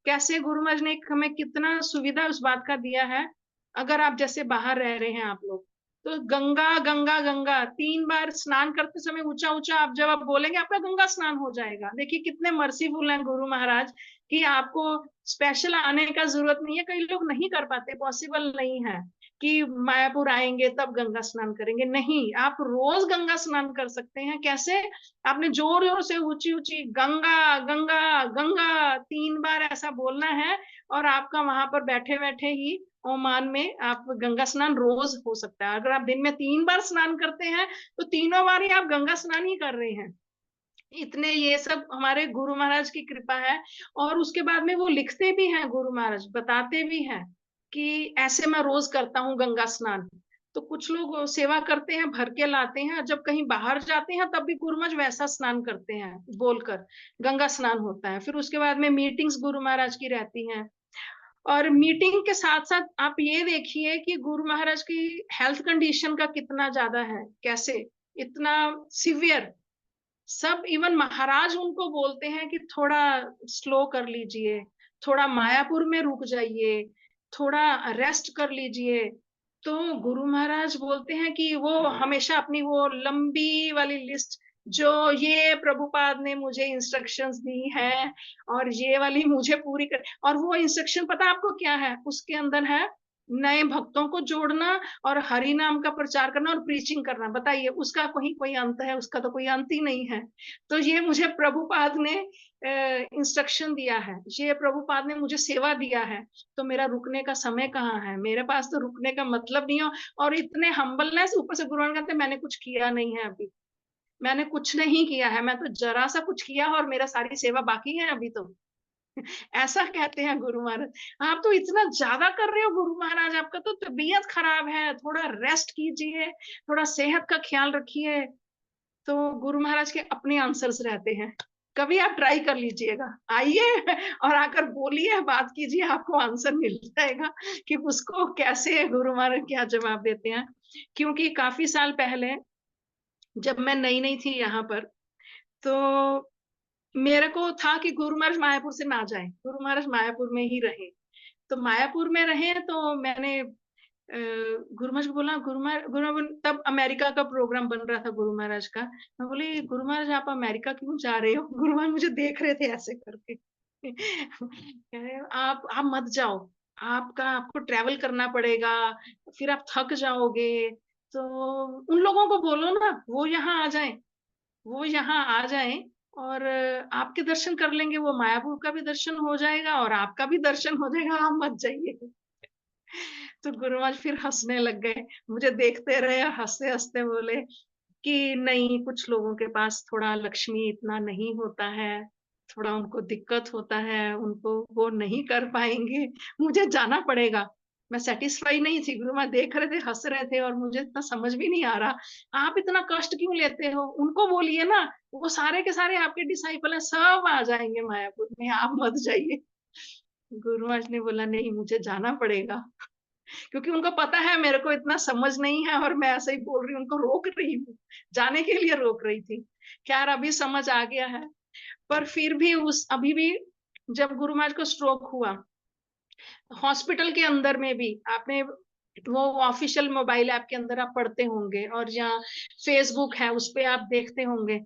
कैसे गुरु महाराज ने हमें कितना सुविधा उस बात का दिया है। अगर आप जैसे बाहर रह रहे हैं आप लोग, तो गंगा गंगा गंगा 3 बार स्नान करते समय ऊंचा ऊंचा आप जब आप बोलेंगे आपका गंगा स्नान हो जाएगा। देखिए कितने मर्सीफुल हैं गुरु महाराज कि आपको स्पेशल आने का जरूरत नहीं है। कई लोग नहीं कर पाते, पॉसिबल नहीं है कि मायापुर आएंगे तब गंगा स्नान करेंगे। नहीं, आप रोज गंगा स्नान कर सकते हैं। कैसे? आपने जोर जोर से ऊंची ऊंची गंगा गंगा गंगा 3 बार ऐसा बोलना है, और आपका वहां पर बैठे बैठे ही ओमान में आप गंगा स्नान रोज हो सकता है। अगर आप दिन में 3 बार स्नान करते हैं तो तीनों बार ही आप गंगा स्नान ही कर रहे हैं। इतने ये सब हमारे गुरु महाराज की कृपा है। और उसके बाद में वो लिखते भी हैं, गुरु महाराज बताते भी हैं कि ऐसे मैं रोज करता हूँ गंगा स्नान। तो कुछ लोग सेवा करते हैं, भर के लाते हैं, जब कहीं बाहर जाते हैं तब भी गुरु महाराज वैसा स्नान करते हैं बोलकर, गंगा स्नान होता है। फिर उसके बाद में मीटिंग्स गुरु महाराज की रहती हैं। और मीटिंग के साथ साथ आप ये देखिए कि गुरु महाराज की हेल्थ कंडीशन का कितना ज्यादा है, कैसे इतना सिवियर। सब इवन महाराज उनको बोलते हैं कि थोड़ा स्लो कर लीजिए, थोड़ा मायापुर में रुक जाइए, थोड़ा रेस्ट कर लीजिए। तो गुरु महाराज बोलते हैं कि वो हमेशा अपनी वो लंबी वाली लिस्ट, जो ये प्रभुपाद ने मुझे इंस्ट्रक्शंस दी है और ये वाली मुझे पूरी कर, और वो इंस्ट्रक्शन पता आपको क्या है उसके अंदर है? नए भक्तों को जोड़ना और हरि नाम का प्रचार करना और प्रीचिंग करना। बताइए उसका कोई अंत है? उसका तो कोई अंत ही नहीं है। तो ये मुझे प्रभुपाद ने इंस्ट्रक्शन दिया है, ये प्रभुपाद ने मुझे सेवा दिया है। तो मेरा रुकने का समय कहाँ है? मेरे पास तो रुकने का मतलब नहीं हो। और इतने हम्बलनेस, ऊपर से गुरु कहते हैं मैंने कुछ किया नहीं है अभी, मैंने कुछ नहीं किया है, मैं तो जरा सा कुछ किया और मेरा सारी सेवा बाकी है अभी तो। ऐसा कहते हैं गुरु महाराज। आप तो इतना ज्यादा कर रहे हो गुरु महाराज, आपका तो तबीयत खराब है, थोड़ा रेस्ट कीजिए, थोड़ा सेहत का ख्याल रखिए। तो गुरु महाराज के अपने आंसर्स रहते हैं। कभी आप ट्राई कर लीजिएगा, आइए और आकर बोलिए, बात कीजिए, आपको आंसर मिल जाएगा कि उसको कैसे गुरु महाराज क्या जवाब देते हैं। क्योंकि काफी साल पहले जब मैं नई नई थी यहाँ पर, तो मेरे को था कि गुरु महाराज मायापुर से ना जाए, गुरु महाराज मायापुर में ही रहे। तो मायापुर में रहे तो मैंने गुरु महाराज को बोला, तब अमेरिका का प्रोग्राम बन रहा था गुरु महाराज का। मैं बोली गुरु महाराज आप अमेरिका क्यों जा रहे हो? गुरु महाराज मुझे देख रहे थे ऐसे करके। कह रहे आप मत जाओ, आपको ट्रेवल करना पड़ेगा, फिर आप थक जाओगे। तो उन लोगों को बोलो ना वो यहाँ आ जाएं, वो यहाँ आ जाएं और आपके दर्शन कर लेंगे। वो मायापुर का भी दर्शन हो जाएगा और आपका भी दर्शन हो जाएगा, आप मत जाइए। तो गुरु महाराज फिर हंसने लग गए, मुझे देखते रहे, हंसते हंसते बोले कि नहीं, कुछ लोगों के पास थोड़ा लक्ष्मी इतना नहीं होता है, थोड़ा उनको दिक्कत होता है, उनको वो नहीं कर पाएंगे, मुझे जाना पड़ेगा। मैं सेटिस्फाई नहीं थी, गुरु महाराज देख रहे थे, हंस रहे थे, और मुझे इतना समझ भी नहीं आ रहा आप इतना कष्ट क्यों लेते हो? उनको बोलिए ना, वो सारे के सारे आपके डिसाइपल हैं, सब आ जाएंगे मायापुर में, आप मत जाइए। गुरु महाराज ने बोला नहीं, मुझे जाना पड़ेगा, क्योंकि उनको पता है मेरे को इतना समझ नहीं है और मैं ऐसे ही बोल रही हूँ, उनको रोक रही हूँ, जाने के लिए रोक रही थी। खैर अभी समझ आ गया है। पर फिर भी अभी भी जब गुरु महाराज को स्ट्रोक हुआ, हॉस्पिटल के अंदर में भी आपने वो ऑफिशियल मोबाइल ऐप के अंदर आप पढ़ते होंगे, और जहाँ फेसबुक है उस पे आप देखते होंगे,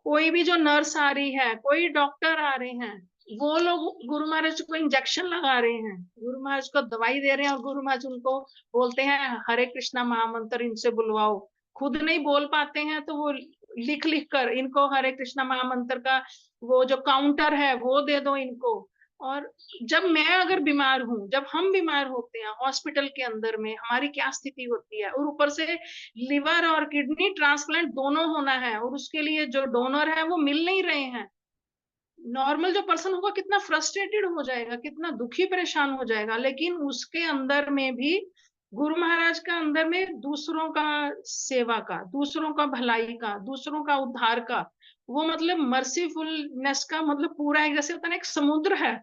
कोई भी जो नर्स आ रही है, कोई डॉक्टर आ रहे हैं, वो लोग गुरु महाराज को इंजेक्शन लगा रहे हैं, गुरु महाराज को दवाई दे रहे हैं, और गुरु महाराज उनको बोलते हैं हरे कृष्णा महामंत्र इनसे बुलवाओ। खुद नहीं बोल पाते हैं तो वो लिख लिख कर इनको हरे कृष्णा महामंत्र का वो जो काउंटर है वो दे दो इनको। और जब मैं अगर बीमार हूं, जब हम बीमार होते हैं हॉस्पिटल के अंदर में, हमारी क्या स्थिति होती है, और ऊपर से लिवर और किडनी ट्रांसप्लांट दोनों होना है, और उसके लिए जो डोनर है वो मिल नहीं रहे हैं। नॉर्मल जो पर्सन होगा कितना फ्रस्ट्रेटेड हो जाएगा, कितना दुखी परेशान हो जाएगा। लेकिन उसके अंदर में भी गुरु महाराज का अंदर में दूसरों का सेवा का, दूसरों का भलाई का, दूसरों का उद्धार का, वो मतलब मर्सीफुलनेस का मतलब पूरा एक जैसे होता है ना, एक समुद्र है,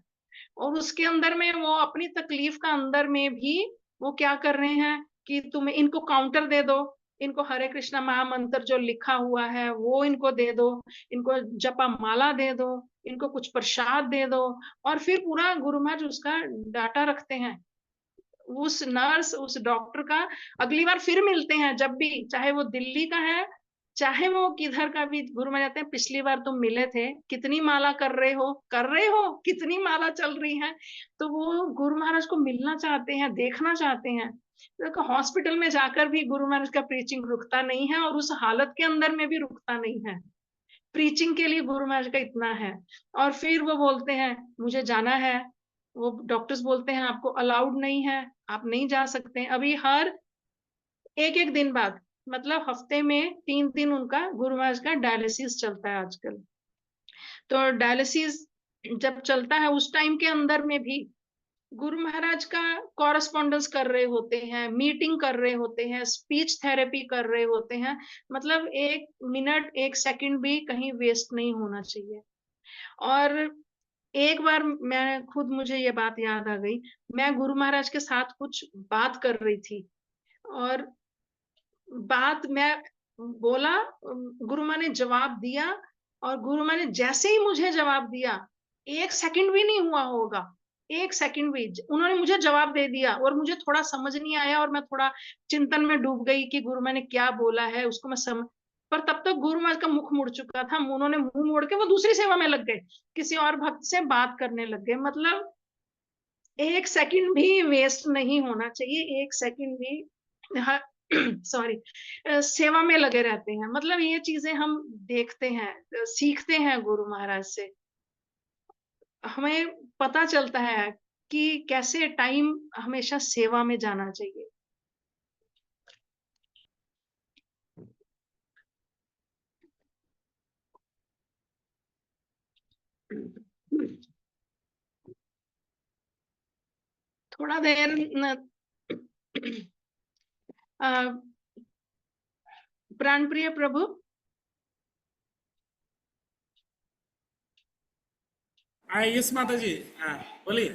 और उसके अंदर में वो अपनी तकलीफ का अंदर में भी वो क्या कर रहे हैं कि तुम इनको काउंटर दे दो, इनको हरे कृष्णा महामंत्र जो लिखा हुआ है वो इनको दे दो, इनको जपा माला दे दो, इनको कुछ प्रसाद दे दो, और फिर पूरा गुरु महाराज उसका डाटा रखते हैं। उस नर्स, उस डॉक्टर का अगली बार फिर मिलते हैं, जब भी, चाहे वो दिल्ली का है, चाहे वो किधर का भी, गुरु महाराज कहते हैं पिछली बार तुम मिले थे, कितनी माला कर रहे हो, कितनी माला चल रही है। तो वो गुरु महाराज को मिलना चाहते हैं, देखना चाहते हैं। तो हॉस्पिटल में जाकर भी गुरु महाराज का प्रीचिंग रुकता नहीं है, और उस हालत के अंदर में भी रुकता नहीं है। प्रीचिंग के लिए गुरु महाराज का इतना है। और फिर वो बोलते हैं मुझे जाना है, वो डॉक्टर्स बोलते हैं आपको अलाउड नहीं है, आप नहीं जा सकते। अभी हर एक एक दिन बाद, मतलब हफ्ते में 3 दिन उनका गुरु महाराज का डायलिसिस चलता है आजकल। तो डायलिसिस जब चलता है उस टाइम के अंदर में भी गुरु महाराज का कॉरेस्पॉन्डेंस कर रहे होते हैं, मीटिंग कर रहे होते हैं, स्पीच थेरेपी कर रहे होते हैं। मतलब 1 मिनट 1 सेकंड भी कहीं वेस्ट नहीं होना चाहिए। और एक बार मैं खुद, मुझे ये बात याद आ गई, मैं गुरु महाराज के साथ कुछ बात कर रही थी, और बात मैं बोला, गुरु माँ ने जवाब दिया, और गुरु माँ ने जैसे ही मुझे जवाब दिया, 1 सेकंड भी नहीं हुआ होगा, 1 सेकंड भी, उन्होंने मुझे जवाब दे दिया, और मुझे थोड़ा समझ नहीं आया, और मैं थोड़ा चिंतन में डूब गई कि गुरु माँ ने क्या बोला है, उसको मैं समझ, पर तब तक गुरु महाराज का मुख मुड़ चुका था, उन्होंने मुंह मोड़ के वो दूसरी सेवा में लग गए, किसी और भक्त से बात करने लग गए। मतलब 1 सेकंड भी वेस्ट नहीं होना चाहिए, 1 सेकंड भी सॉरी सेवा में लगे रहते हैं। मतलब ये चीजें हम देखते हैं, सीखते हैं गुरु महाराज से, हमें पता चलता है कि कैसे टाइम हमेशा सेवा में जाना चाहिए। थोड़ा देर प्राण प्रिय प्रभु, यस माता जी, बोलिए।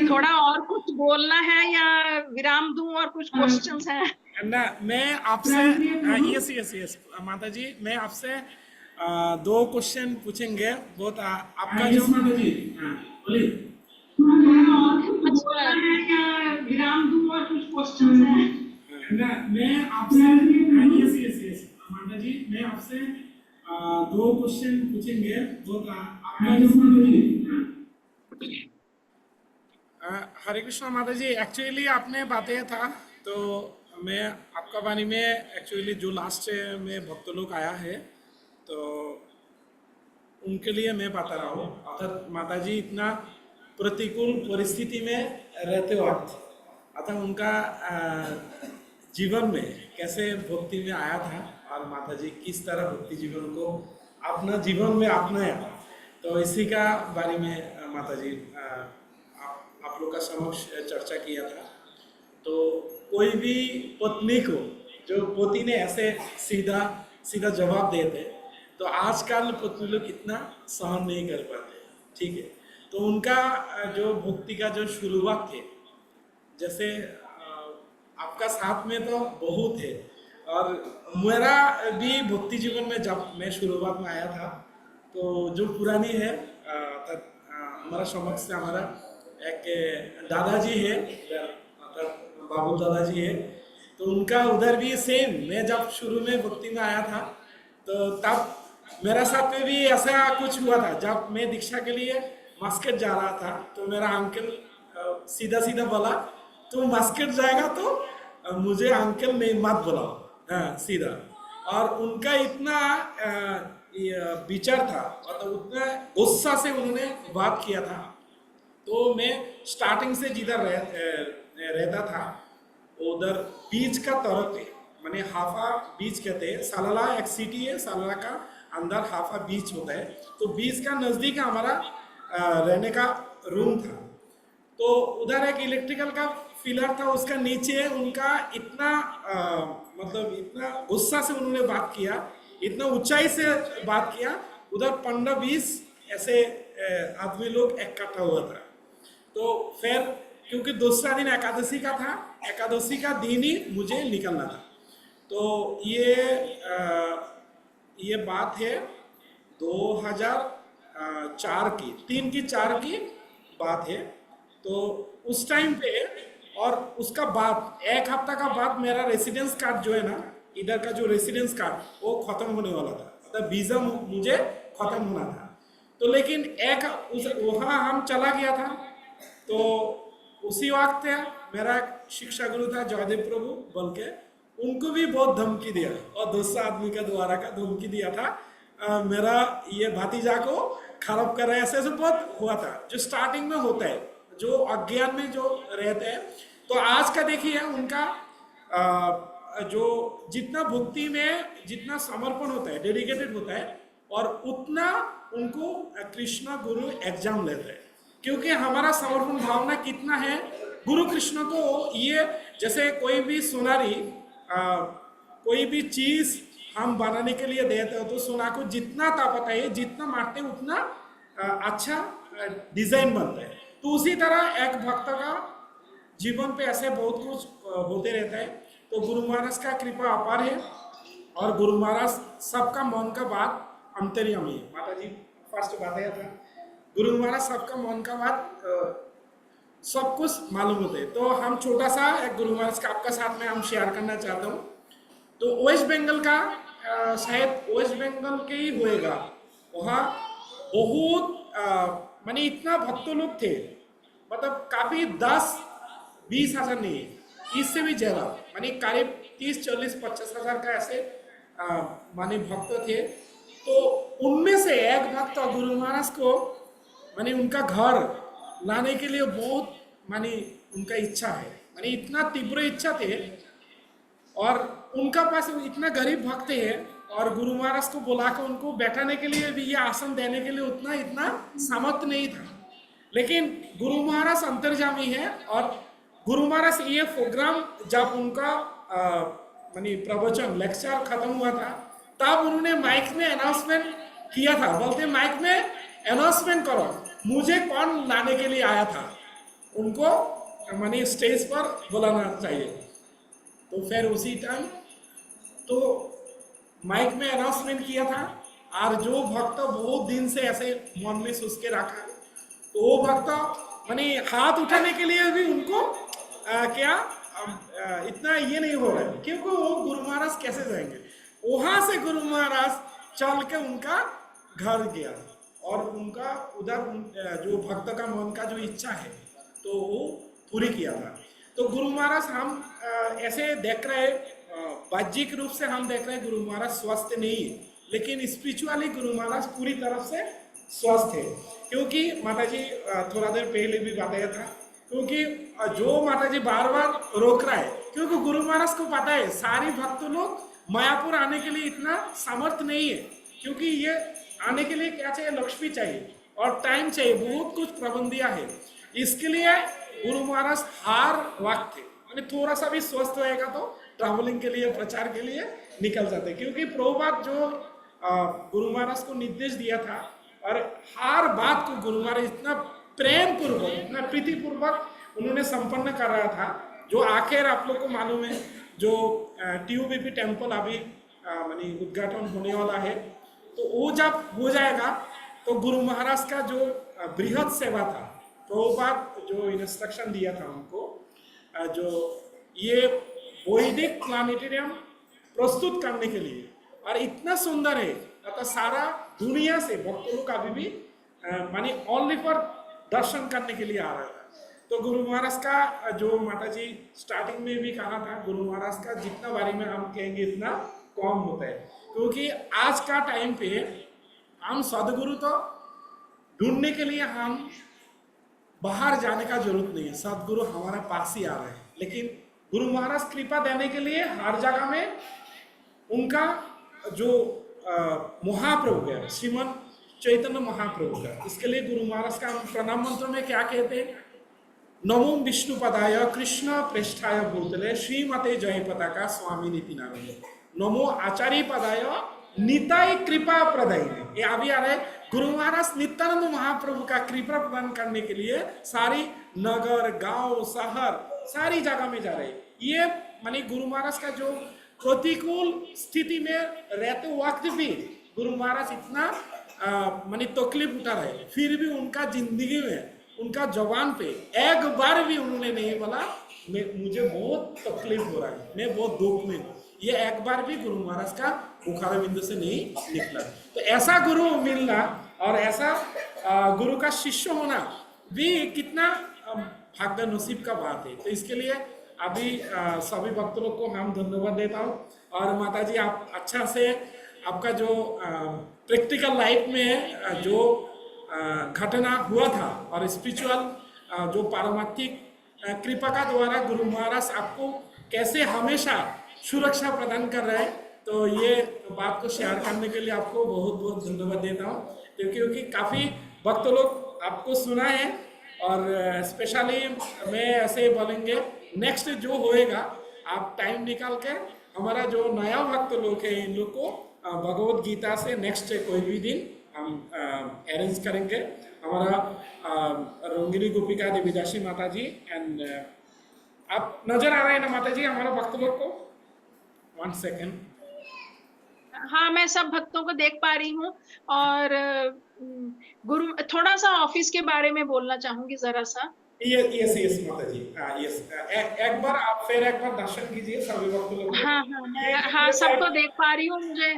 थोड़ा और कुछ बोलना है या विराम दूं, और कुछ क्वेश्चंस हैं? ना, मैं आपसे, यस यस यस माता जी, मैं आपसे 2 क्वेश्चन पूछेंगे। बहुत आपका जो, माता जी, बोलिए। अच्छा, विराम दूं और कुछ क्वेश्चंस हैं? ना, मैं आपसे, यस यस यस माता जी, मैं आपसे 2 क्वेश्चन पूछेंगे। बहुत आपका जो, माता जी, हरे कृष्णा माता जी, एक्चुअली आपने बताया था, तो मैं आपका वाणी में एक्चुअली जो लास्ट में भक्त लोग आया है, तो उनके लिए मैं बता रहा हूँ। अर्थात माता जी इतना प्रतिकूल परिस्थिति में रहते वक्त, अर्थात उनका जीवन में कैसे भक्ति में आया था, और माता जी किस तरह भक्ति जीवन को अपना जीवन में अपनाया, तो इसी का बारे में माता जी आप लोग का समक्ष चर्चा किया था। तो कोई भी पत्नी को, जो पति ने ऐसे सीधा सीधा जवाब देते, तो आजकल पत्नी लोग इतना सहन नहीं कर पाते, ठीक है। तो उनका जो भक्ति का जो शुरुआत थे, जैसे आपका साथ में तो बहुत है, और मेरा भी भक्ति जीवन में जब मैं शुरुआत में आया था, तो जो पुरानी है, हमारा समक्ष से हमारा एक दादाजी है, बाबू दादाजी है, तो उनका उधर भी सेम, मैं जब शुरू में भक्ति में आया था, तो तब मेरा साथ में भी ऐसा कुछ हुआ था। जब मैं दीक्षा के लिए मस्कट जा रहा था, तो मेरा अंकल सीधा सीधा बोला, तो मस्कट जाएगा तो मुझे अंकल नहीं मत बुलाओ, हाँ सीधा। और उनका इतना विचार था, मतलब उतना गुस्सा से उन्होंने बात किया था। तो मैं स्टार्टिंग से जिधर रहता था, उधर बीच का तरफ है, माने हाफा बीच कहते हैं। सालाला एक सिटी है, सालाला का अंदर हाफा बीच होता है, तो बीच का नज़दीक हमारा रहने का रूम था। तो उधर एक इलेक्ट्रिकल का पिलर था, उसका नीचे उनका इतना मतलब इतना गुस्सा से उन्होंने बात किया, इतना ऊंचाई से बात किया, उधर 15-20 ऐसे आदमी लोग इकट्ठा हुआ था। तो फिर क्योंकि दूसरा दिन एकादशी का था, एकादशी का दिन ही मुझे निकलना था, तो ये बात है 2004 की, 3 की 4 की बात है। तो उस टाइम पे, और उसका बाद 1 हफ्ता का बाद मेरा रेसिडेंस कार्ड जो है ना, इधर का जो रेसिडेंस कार्ड वो खत्म होने वाला था, मतलब वीजा मुझे खत्म होना था। तो लेकिन वहाँ हम चला गया था। तो उसी वक्त मेरा एक शिक्षा गुरु था जयदेव प्रभु बोल के, उनको भी बहुत धमकी दिया और दूसरा आदमी का द्वारा का धमकी दिया था, मेरा ये भतीजा को खराब कर रहा है, ऐसे ऐसे बहुत हुआ था, जो स्टार्टिंग में होता है, जो अज्ञान में जो रहते हैं। तो आज का देखिए उनका जो जितना भक्ति में जितना समर्पण होता है, डेडिकेटेड होता है, और उतना उनको कृष्ण गुरु एग्जाम लेते हैं, क्योंकि हमारा समर्पण भावना कितना है गुरु कृष्ण को। ये जैसे कोई भी सुनारी कोई भी चीज हम बनाने के लिए देते हो, तो सोना को जितना ताकत है, जितना मारते हैं उतना अच्छा डिजाइन बनता है। तो उसी तरह एक भक्त का जीवन पे ऐसे बहुत कुछ होते रहता है। तो गुरु महाराज का कृपा अपार है, और गुरु महाराज सबका मन का बात अंतर्यामी है। माता जी फर्स्ट बात है था, गुरु महाराज सबका मन का बात सब कुछ मालूम होते हैं। तो हम छोटा सा एक गुरु महाराज का आपका साथ में हम शेयर करना चाहता हूँ। तो वेस्ट बंगाल का शायद वेस्ट बंगाल के ही होएगा, वहाँ बहुत माने इतना भक्त लोग थे, मतलब काफी 10-20 हजार नहीं, इससे भी ज्यादा, माने करीब 30-40-50 हजार का ऐसे माने भक्त थे। तो उनमें से एक भक्त गुरु महाराज को माने उनका घर लाने के लिए बहुत माने उनका इच्छा है, माने इतना तीव्र इच्छा थे, और उनका पास इतना गरीब भक्त है, और गुरु महाराज को बुलाकर उनको बैठाने के लिए भी, ये आसन देने के लिए उतना इतना सामर्थ्य नहीं था। लेकिन गुरु महाराज अंतर्जामी है, और गुरु महाराज ये प्रोग्राम जब उनका मानी प्रवचन लेक्चर खत्म हुआ था, तब उन्होंने माइक में अनाउंसमेंट किया था, बोलते माइक में अनाउंसमेंट करो मुझे कौन लाने के लिए आया था, उनको मानी स्टेज पर बुलाना चाहिए। तो फिर उसी टाइम तो माइक में अनाउंसमेंट किया था, और जो भक्त बहुत दिन से ऐसे मन में सोच के रखा, तो वो भक्त माने हाथ उठाने के लिए भी उनको इतना ये नहीं हो रहा है, क्योंकि वो गुरु महाराज कैसे जाएंगे। वहां से गुरु महाराज चल के उनका घर गया, और उनका उधर जो भक्त का मन का जो इच्छा है तो वो पूरी किया था। तो गुरु महाराज हम ऐसे देख रहे, बाह्यिक रूप से हम देख रहे गुरु महाराज स्वस्थ नहीं है, लेकिन स्पिरिचुअली गुरु महाराज पूरी तरफ से स्वस्थ है। क्योंकि माता जी थोड़ा देर पहले भी बताया था, क्योंकि जो माता जी बार बार रोक रहा है, क्योंकि गुरु महाराज को पता है सारी भक्त लोग मायापुर आने के लिए इतना सामर्थ्य नहीं है, क्योंकि ये आने के लिए क्या चाहिए, लक्ष्मी चाहिए और टाइम चाहिए, बहुत कुछ प्रबंधिया है। इसके लिए गुरु महाराज हर वक्त मैंने थोड़ा सा भी स्वस्थ रहेगा तो ट्रैवलिंग के लिए, प्रचार के लिए निकल जाते, क्योंकि प्रभुपाद जो गुरु महाराज को निर्देश दिया था, और हर बात को गुरु महाराज इतना प्रेम पूर्वक, इतना प्रीति पूर्वक उन्होंने संपन्न कर रहा था। जो आखिर आप लोग को मालूम है, जो TUBP टेम्पल अभी मानी उद्घाटन होने वाला है, तो वो जब हो जाएगा तो गुरु महाराज का जो बृहद सेवा था, प्रभुपाद जो इंस्ट्रक्शन दिया था उनको, जो ये वैदिक प्लानिटेरियम प्रस्तुत करने के लिए, और इतना सुंदर है, मतलब सारा दुनिया से भक्त लोग अभी भी मानी ओनली फॉर दर्शन करने के लिए आ रहा था। तो गुरु महाराज का जो माता जी स्टार्टिंग में भी कहा था, गुरु महाराज का जितना बारे में हम कहेंगे इतना कम होता है, क्योंकि आज का टाइम पे हम सदगुरु तो ढूंढने के लिए हम बाहर जाने का जरूरत नहीं है, सदगुरु हमारे पास ही आ रहे हैं। लेकिन गुरु महाराज कृपा देने के लिए हर जगह में उनका जो महाप्रभु है, श्रीमन चैतन्य महाप्रभु का, इसके लिए गुरु महाराज का हम प्रणाम मंत्र में क्या कहते हैं, नमो विष्णु पदाय कृष्ण पृष्ठाय भूतले श्रीमते जय पताका स्वामी नीति नारायण, नमो आचार्य पदाय निताय कृपा प्रदाय। ये अभी आ रहे गुरु महाराज नित्यानंद महाप्रभु का कृपा प्रदान करने के लिए सारी नगर, गांव, शहर, सारी जगह में जा रहे। ये माने गुरु महाराज का जो प्रतिकूल स्थिति में रहते वक्त भी गुरु महाराज इतना मानी तकलीफ उठा रहे, फिर भी उनका जिंदगी में उनका जवान पे एक बार भी उन्होंने नहीं बोला मुझे बहुत तकलीफ हो रहा है, मैं बहुत दुख में हूँ। ये एक बार भी गुरु महाराज का मुखार बिंदु से नहीं निकला। तो ऐसा गुरु मिलना और ऐसा गुरु का शिष्य होना भी कितना भाग्य नसीब का बात है। तो इसके लिए अभी सभी भक्त लोग को हम धन्यवाद देता हूँ। और माता जी आप अच्छा से आपका जो प्रैक्टिकल लाइफ में जो घटना हुआ था और स्पिरिचुअल जो पारमार्थिक कृपा का द्वारा गुरु महाराज आपको कैसे हमेशा सुरक्षा प्रदान कर रहे हैं, तो ये बात को शेयर करने के लिए आपको बहुत बहुत धन्यवाद देता हूँ। क्योंकि काफ़ी भक्त लोग आपको सुना है और स्पेशली मैं ऐसे बोलेंगे नेक्स्ट जो होएगा आप टाइम निकाल के हमारा जो नया भक्त लोग है इन लोग को भगवत गीता से नेक्स्ट कोई भी दिन हम अरेंज करेंगे। हमारा रंगिनी गोपिका देवीदासी माता जी एंड आप नजर आ रहे हैं ना माता जी हमारा भक्त लोग को? 1 सेकेंड। हाँ, मैं सब भक्तों को देख पा रही हूँ। और गुरु थोड़ा सा ऑफिस के बारे में बोलना चाहूंगी जरा सा। यस माता जी, यस एक बार आप फिर एक बार दर्शन कीजिए सभी भक्त लोग को। हाँ, सबको देख पा रही हूँ मुझे।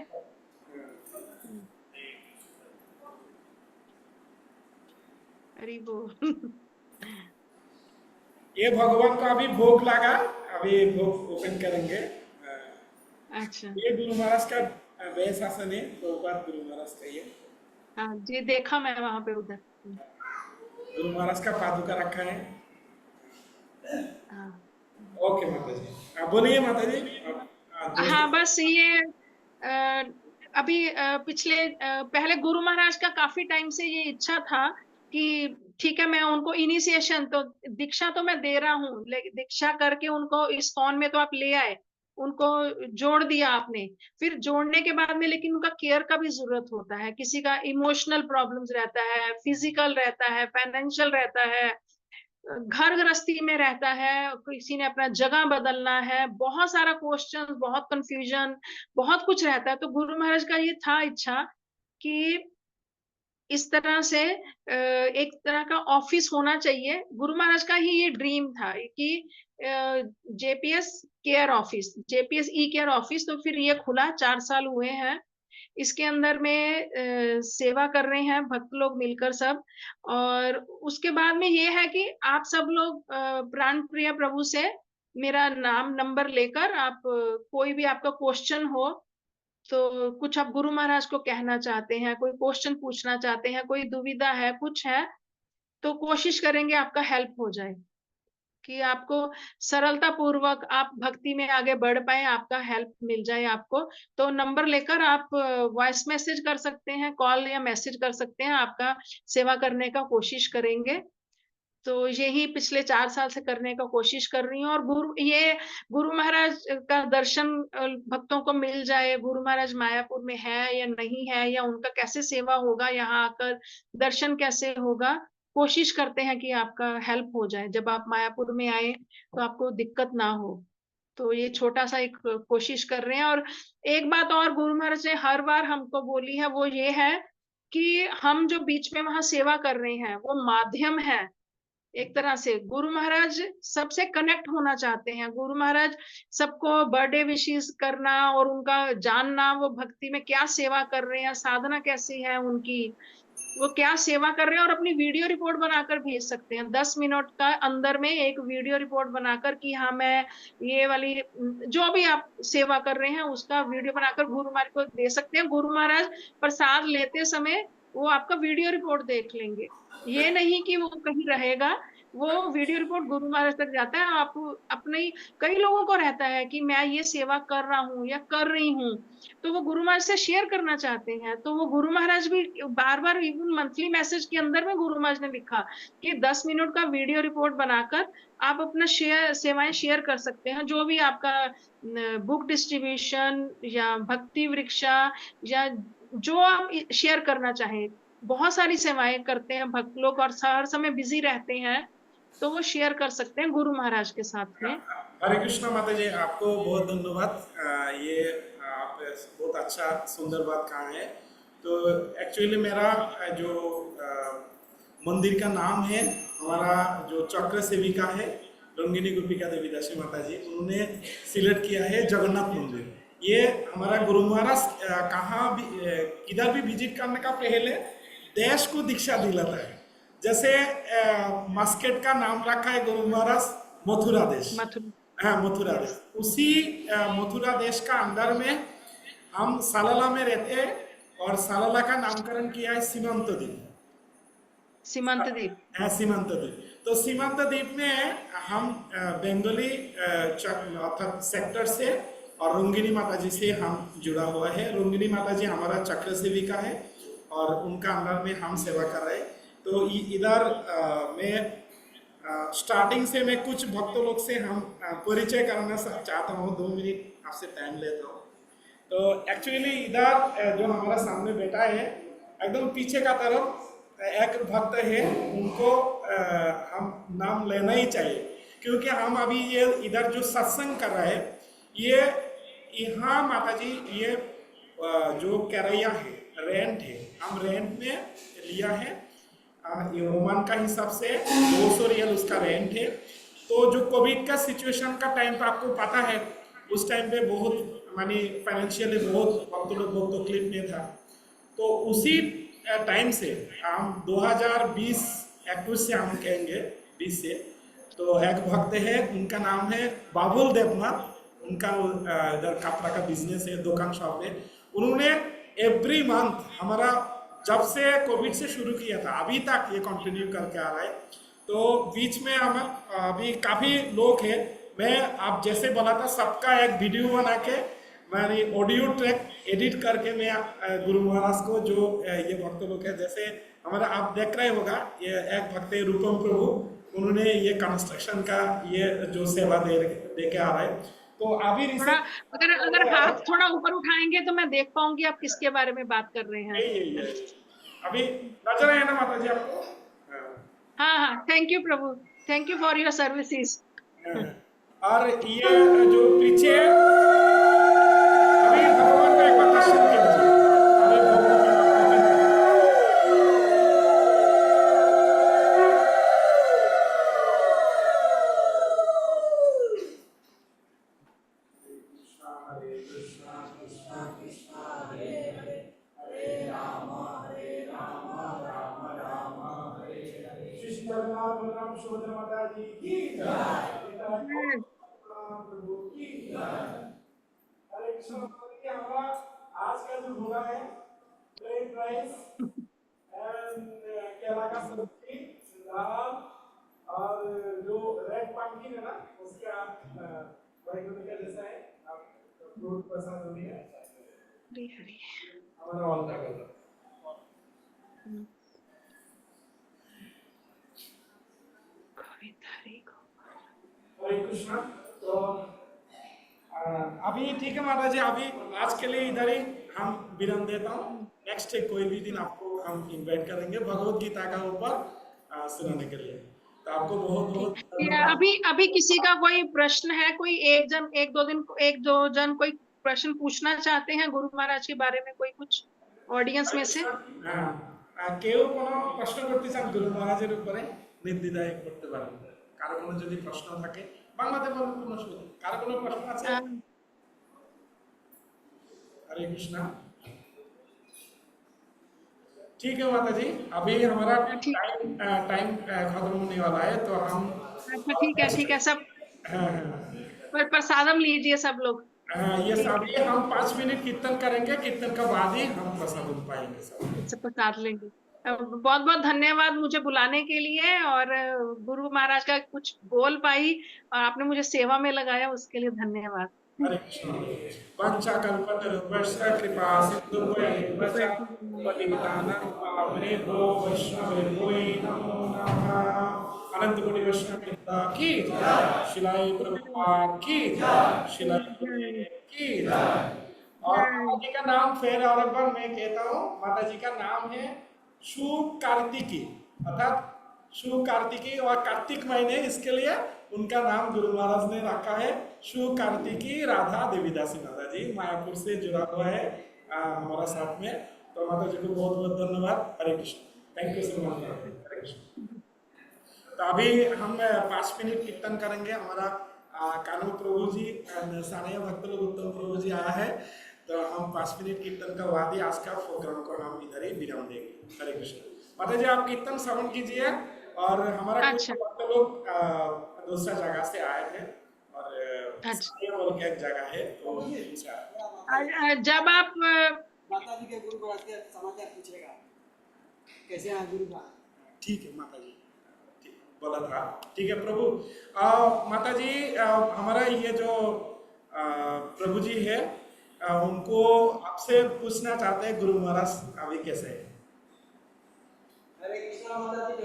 अरे वो ये भगवान को अभी भोग लगा, अभी भोग ओपन करेंगे। अच्छा, ये गुरु महाराज का वेश आसन है, तो बात गुरु महाराज का ये। हाँ जी, देखा मैं वहां पे उधर। गुरु महाराज का पादुका रखा है। ओके माता जी, बोलिए माता जी। हाँ, बस ये अभी पिछले पहले गुरु महाराज का काफी टाइम से ये इच्छा था कि ठीक है मैं उनको इनिशिएशन तो दीक्षा तो मैं दे रहा हूँ, दीक्षा करके उनको इस्कॉन में तो आप ले आए, उनको जोड़ दिया आपने, फिर जोड़ने के बाद में लेकिन उनका केयर का भी जरूरत होता है। किसी का इमोशनल प्रॉब्लम्स रहता है, फिजिकल रहता है, फाइनेंशियल रहता है, घर गृहस्थी में रहता है, किसी ने अपना जगह बदलना है, बहुत सारा क्वेश्चन, बहुत कंफ्यूजन, बहुत कुछ रहता है। तो गुरु महाराज का ये था इच्छा कि इस तरह से एक तरह का ऑफिस होना चाहिए। गुरु महाराज का ही ये ड्रीम था कि जेपीएस केयर ऑफिस, जेपीएस ई केयर ऑफिस। तो फिर ये खुला, 4 साल हुए हैं। इसके अंदर में सेवा कर रहे हैं भक्त लोग मिलकर सब। और उसके बाद में ये है कि आप सब लोग प्राण प्रिय प्रभु से मेरा नाम नंबर लेकर आप कोई भी आपका क्वेश्चन हो, तो कुछ आप गुरु महाराज को कहना चाहते हैं, कोई क्वेश्चन पूछना चाहते हैं, कोई दुविधा है, कुछ है, तो कोशिश करेंगे आपका हेल्प हो जाए, कि आपको सरलता पूर्वक आप भक्ति में आगे बढ़ पाए, आपका हेल्प मिल जाए आपको। तो नंबर लेकर आप वॉइस मैसेज कर सकते हैं, कॉल या मैसेज कर सकते हैं, आपका सेवा करने का कोशिश करेंगे। तो यही पिछले 4 साल से करने का कोशिश कर रही हूँ। और गुरु महाराज का दर्शन भक्तों को मिल जाए, गुरु महाराज मायापुर में है या नहीं है, या उनका कैसे सेवा होगा, यहाँ आकर दर्शन कैसे होगा, कोशिश करते हैं कि आपका हेल्प हो जाए। जब आप मायापुर में आए तो आपको दिक्कत ना हो। तो ये छोटा सा एक कोशिश कर रहे हैं। और एक बात और गुरु महाराज ने हर बार हमको बोली है, वो ये है कि हम जो बीच में वहां सेवा कर रहे हैं वो माध्यम है। एक तरह से गुरु महाराज सबसे कनेक्ट होना चाहते हैं। गुरु महाराज सबको बर्थडे विशेस करना और उनका जानना, वो भक्ति में क्या सेवा कर रहे हैं, साधना कैसी है उनकी, वो क्या सेवा कर रहे हैं, और अपनी वीडियो रिपोर्ट बनाकर भेज सकते हैं। 10 मिनट का अंदर में एक वीडियो रिपोर्ट बनाकर कि हाँ मैं ये वाली जो भी आप सेवा कर रहे हैं उसका वीडियो बनाकर गुरु महाराज को दे सकते हैं। गुरु महाराज प्रसाद लेते समय वो आपका वीडियो रिपोर्ट देख लेंगे। ये नहीं कि वो कहीं रहेगा, वो वीडियो रिपोर्ट गुरु महाराज तक जाता है। आप अपने, कई लोगों को रहता है कि मैं ये सेवा कर रहा हूँ या कर रही हूँ, तो वो गुरु महाराज से शेयर करना चाहते हैं। तो वो गुरु महाराज भी बार बार इवन मंथली मैसेज के अंदर में गुरु महाराज ने लिखा कि 10 मिनट का वीडियो रिपोर्ट बनाकर आप अपना सेवाएं शेयर कर सकते हैं। जो भी आपका बुक डिस्ट्रीब्यूशन या भक्ति वृक्षा या जो आप शेयर करना चाहें, बहुत सारी सेवाएं करते हैं भक्त लोग और हर समय बिजी रहते हैं, तो वो शेयर कर सकते हैं गुरु महाराज के साथ में। हरे कृष्णा माता जी, आपको बहुत धन्यवाद ये आप बहुत अच्छा सुंदर बात कहा है। तो एक्चुअली मेरा जो मंदिर का नाम है, हमारा जो चक्र सेविका है रंगिनी गोपिका देवी दासी माता जी, उन्होंने सिलेक्ट किया है जगन्नाथ मंदिर। ये हमारा गुरु महाराज कहाँ भी किधर भी विजिट करने का पहले देश को दीक्षा दिलाता है। जैसे मस्केट का नाम रखा है गुरु महाराज मथुरा देश। मथुरा। हाँ, मथुरा देश। उसी मथुरा देश का अंदर में हम सालाला में रहते हैं और सालाला का नामकरण किया है सीमांत द्वीप। सीमांत द्वीप। हाँ, सीमांत द्वीप। तो सीमांत द्वीप में हम बंगाली अर्थात सेक्टर से और रंगिनी माता जी से हम जुड़ा हुआ है। रंगिनी माता जी हमारा चक्र सेविका है और उनका अंदर में हम सेवा कर रहे हैं। तो इधर मैं स्टार्टिंग से मैं कुछ भक्तों लोग से हम परिचय करना चाहता हूँ। 2 मिनट आपसे टाइम लेता हूँ। तो एक्चुअली इधर जो हमारा सामने बैठा है, एकदम पीछे का तरफ एक भक्त है, उनको हम नाम लेना ही चाहिए, क्योंकि हम अभी ये इधर जो सत्संग कर रहे हैं, ये यहाँ माता जी ये जो करैया है, रेंट है, हम रेंट में लिया है। ये ओमान का हिसाब से 200 रियल उसका रेंट है। तो जो कोविड का सिचुएशन का टाइम पे आपको पता है, उस टाइम पे बहुत मानी फाइनेंशियली बहुत भक्त लोग बहुत तकलीफ में था। तो उसी टाइम से हम 2020-21 से हम कहेंगे 20 से, तो एक भक्त है, उनका नाम है बाबुल देवनाथ। उनका इधर कपड़ा का बिजनेस है, दुकान शॉप है। उन्होंने एवरी मंथ हमारा जब से कोविड से शुरू किया था अभी तक ये कंटिन्यू करके आ रहा है। तो बीच में हम अभी काफ़ी लोग हैं, मैं आप जैसे बोला था सबका एक वीडियो बना के मैंने ऑडियो ट्रैक एडिट करके मैं गुरु महाराज को जो ये भक्त लोग है, जैसे हमारा आप देख रहे होगा, ये एक भक्त है रूपम प्रभु, उन्होंने ये कंस्ट्रक्शन का ये जो सेवा दे के आ रहा है। तो अभी थोड़ा अगर हाथ थोड़ा ऊपर उठाएंगे तो मैं देख पाऊंगी आप किसके बारे में बात कर रहे हैं। अभी नजर आया ना माता जी आपको? हाँ हाँ, thank you Prabhu, thank you for your services. और ये जो पीछे अभी भगवान का एक बार दर्शन कीजिए। अभी भगवान माता जी की प्रभु की हरे कृष्ण। हमारा आज का जो भोगा है प्लेन राइस एंड केला का सब्जी, दाल और जो रेड पंपकिन है ना, उसका बैगन का जैसा है, फ्रूट प्रसाद हो है हमारा ऑल का कर। हरे कृष्ण। तो अभी ठीक है माता जी, अभी आज के लिए इधर ही हम विराम देता हूँ। नेक्स्ट कोई भी दिन आपको हम इनवाइट करेंगे भगवत गीता का ऊपर सुनाने के लिए। तो आपको बहुत बहुत अभी किसी का कोई प्रश्न है, कोई एक दो जन कोई प्रश्न पूछना चाहते हैं गुरु महाराज के बारे में, कोई कुछ ऑडियंस में से? কেউ কোনো প্রশ্ন করতে চান গুরু মহারাজের উপরে নির্দ্বিধায় করতে পারেন। কারো কোনো যদি প্রশ্ন থাকে বাংলাতে বলুন, কোনো অসুবিধা। কারো কোনো প্রশ্ন আছে? हरे कृष्णा। ठीक है माता जी, अभी हमारा टाइम खत्म होने वाला है, तो हम ठीक है सब पर प्रसादम लीजिए सब लोग। ये सभी हम 5 मिनट कीर्तन करेंगे, कीर्तन के बाद ही हम प्रसाद पाएंगे, सब प्रसाद लेंगे। बहुत बहुत धन्यवाद मुझे बुलाने के लिए, और गुरु महाराज का कुछ बोल पाई और आपने मुझे सेवा में लगाया, उसके लिए धन्यवाद। हरे कृष्ण। वंचा कल्पतरुभ्यश्च कृपा सिन्धुभ्यैव च पतितानां पावनेभ्यो वैष्णवेभ्यो नमो नमः। अनंत कोटि वैष्णव की जय, शिलाई प्रभुपाद की जय, शिलाई की जय। और माता जी का नाम फिर और एक बार मैं कहता हूँ, माता जी का नाम है शुभ कार्तिकी, अर्थात शुभ कार्तिकी, और कार्तिक महीने इसके लिए उनका नाम गुरु महाराज ने रखा है शिव कार्तिकी राधा देवीदासी माता जी, मायापुर से जुड़ा हुआ है हमारा साथ में। तो माता जी को बहुत बहुत धन्यवाद। Hare Krishna, thank you so much. Hare Krishna. तो अभी हम 5 मिनट कीर्तन करेंगे। हमारा कानू प्रभु जी, सानिया भक्त लोग उत्तम प्रभु जी आया है, तो हम 5 मिनट कीर्तन का बाद ही आज का प्रोग्राम को हम इधर ही विराम देंगे। हरे कृष्ण। माता जी आप कीर्तन श्रवण कीजिए। और हमारा कुछ अच्छा भक्त लोग दूसरा जगह से आए हैं, और अच्छा। सानिया बोल के एक जगह है, तो उनसे आए जब आप माता जी के गुरु महाराज के समाचार पूछेगा, कैसे हैं गुरु महाराज? ठीक है माता जी, ठीक बोला था। ठीक है प्रभु। माता जी हमारा ये जो प्रभु जी है, उनको आपसे पूछना चाहते हैं गुरु महाराज अभी कैसे है। हरे कृष्णा माता जी,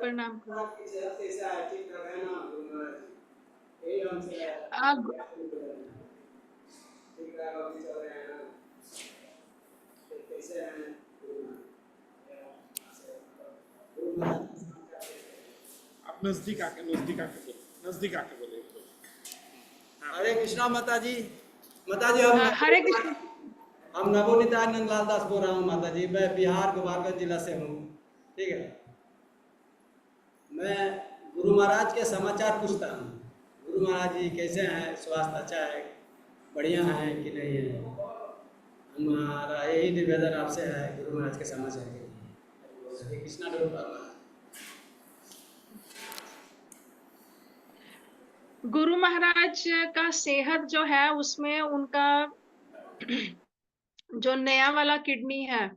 प्रणाम करो। आपकी सेहत कैसा है? ठीक ठाक है ना गुरु महाराज जी? यही हमसे ठीक ठाक अभी चल रहे हैं ना? कैसे हैं गुरु महाराज? आप नजदीक आके बोले। हरे कृष्णा माता जी। माता जी हरे कृष्ण। हम नवोनितानंद लाल दास बोल रहा हूँ माता जी। मैं बिहार गोपालगंज जिला से हूँ। ठीक है, मैं गुरु महाराज के समाचार पूछता हूँ। गुरु महाराज जी कैसे हैं? स्वास्थ्य अच्छा है, बढ़िया है कि नहीं है? हमारा यही निवेदन आपसे है गुरु महाराज के समाचार के लिए। हरे कृष्णा डोल महाराज। गुरु महाराज का सेहत जो है उसमें उनका जो नया वाला किडनी है,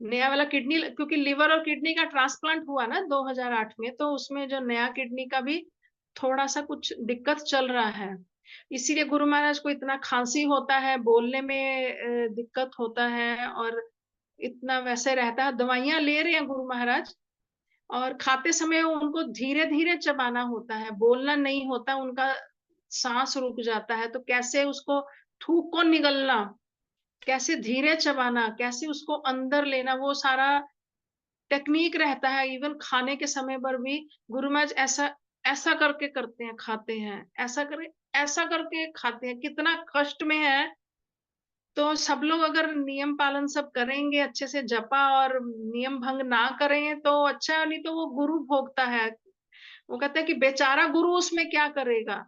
नया वाला किडनी, क्योंकि लिवर और किडनी का ट्रांसप्लांट हुआ ना 2008 में, तो उसमें जो नया किडनी का भी थोड़ा सा कुछ दिक्कत चल रहा है। इसीलिए गुरु महाराज को इतना खांसी होता है, बोलने में दिक्कत होता है, और इतना वैसे रहता है। दवाइयां ले रहे हैं गुरु महाराज, और खाते समय उनको धीरे धीरे चबाना होता है, बोलना नहीं होता, उनका सांस रुक जाता है। तो कैसे उसको थूक को निगलना, कैसे धीरे चबाना, कैसे उसको अंदर लेना, वो सारा टेक्निक रहता है। इवन खाने के समय पर भी गुरु महाराज ऐसा ऐसा करके करते हैं, खाते हैं, ऐसा करके खाते हैं। कितना कष्ट में है। तो सब लोग अगर नियम पालन सब करेंगे, अच्छे से जपा और नियम भंग ना करें तो अच्छा है, नहीं तो वो गुरु भोगता है। वो कहते हैं कि बेचारा गुरु उसमें क्या करेगा।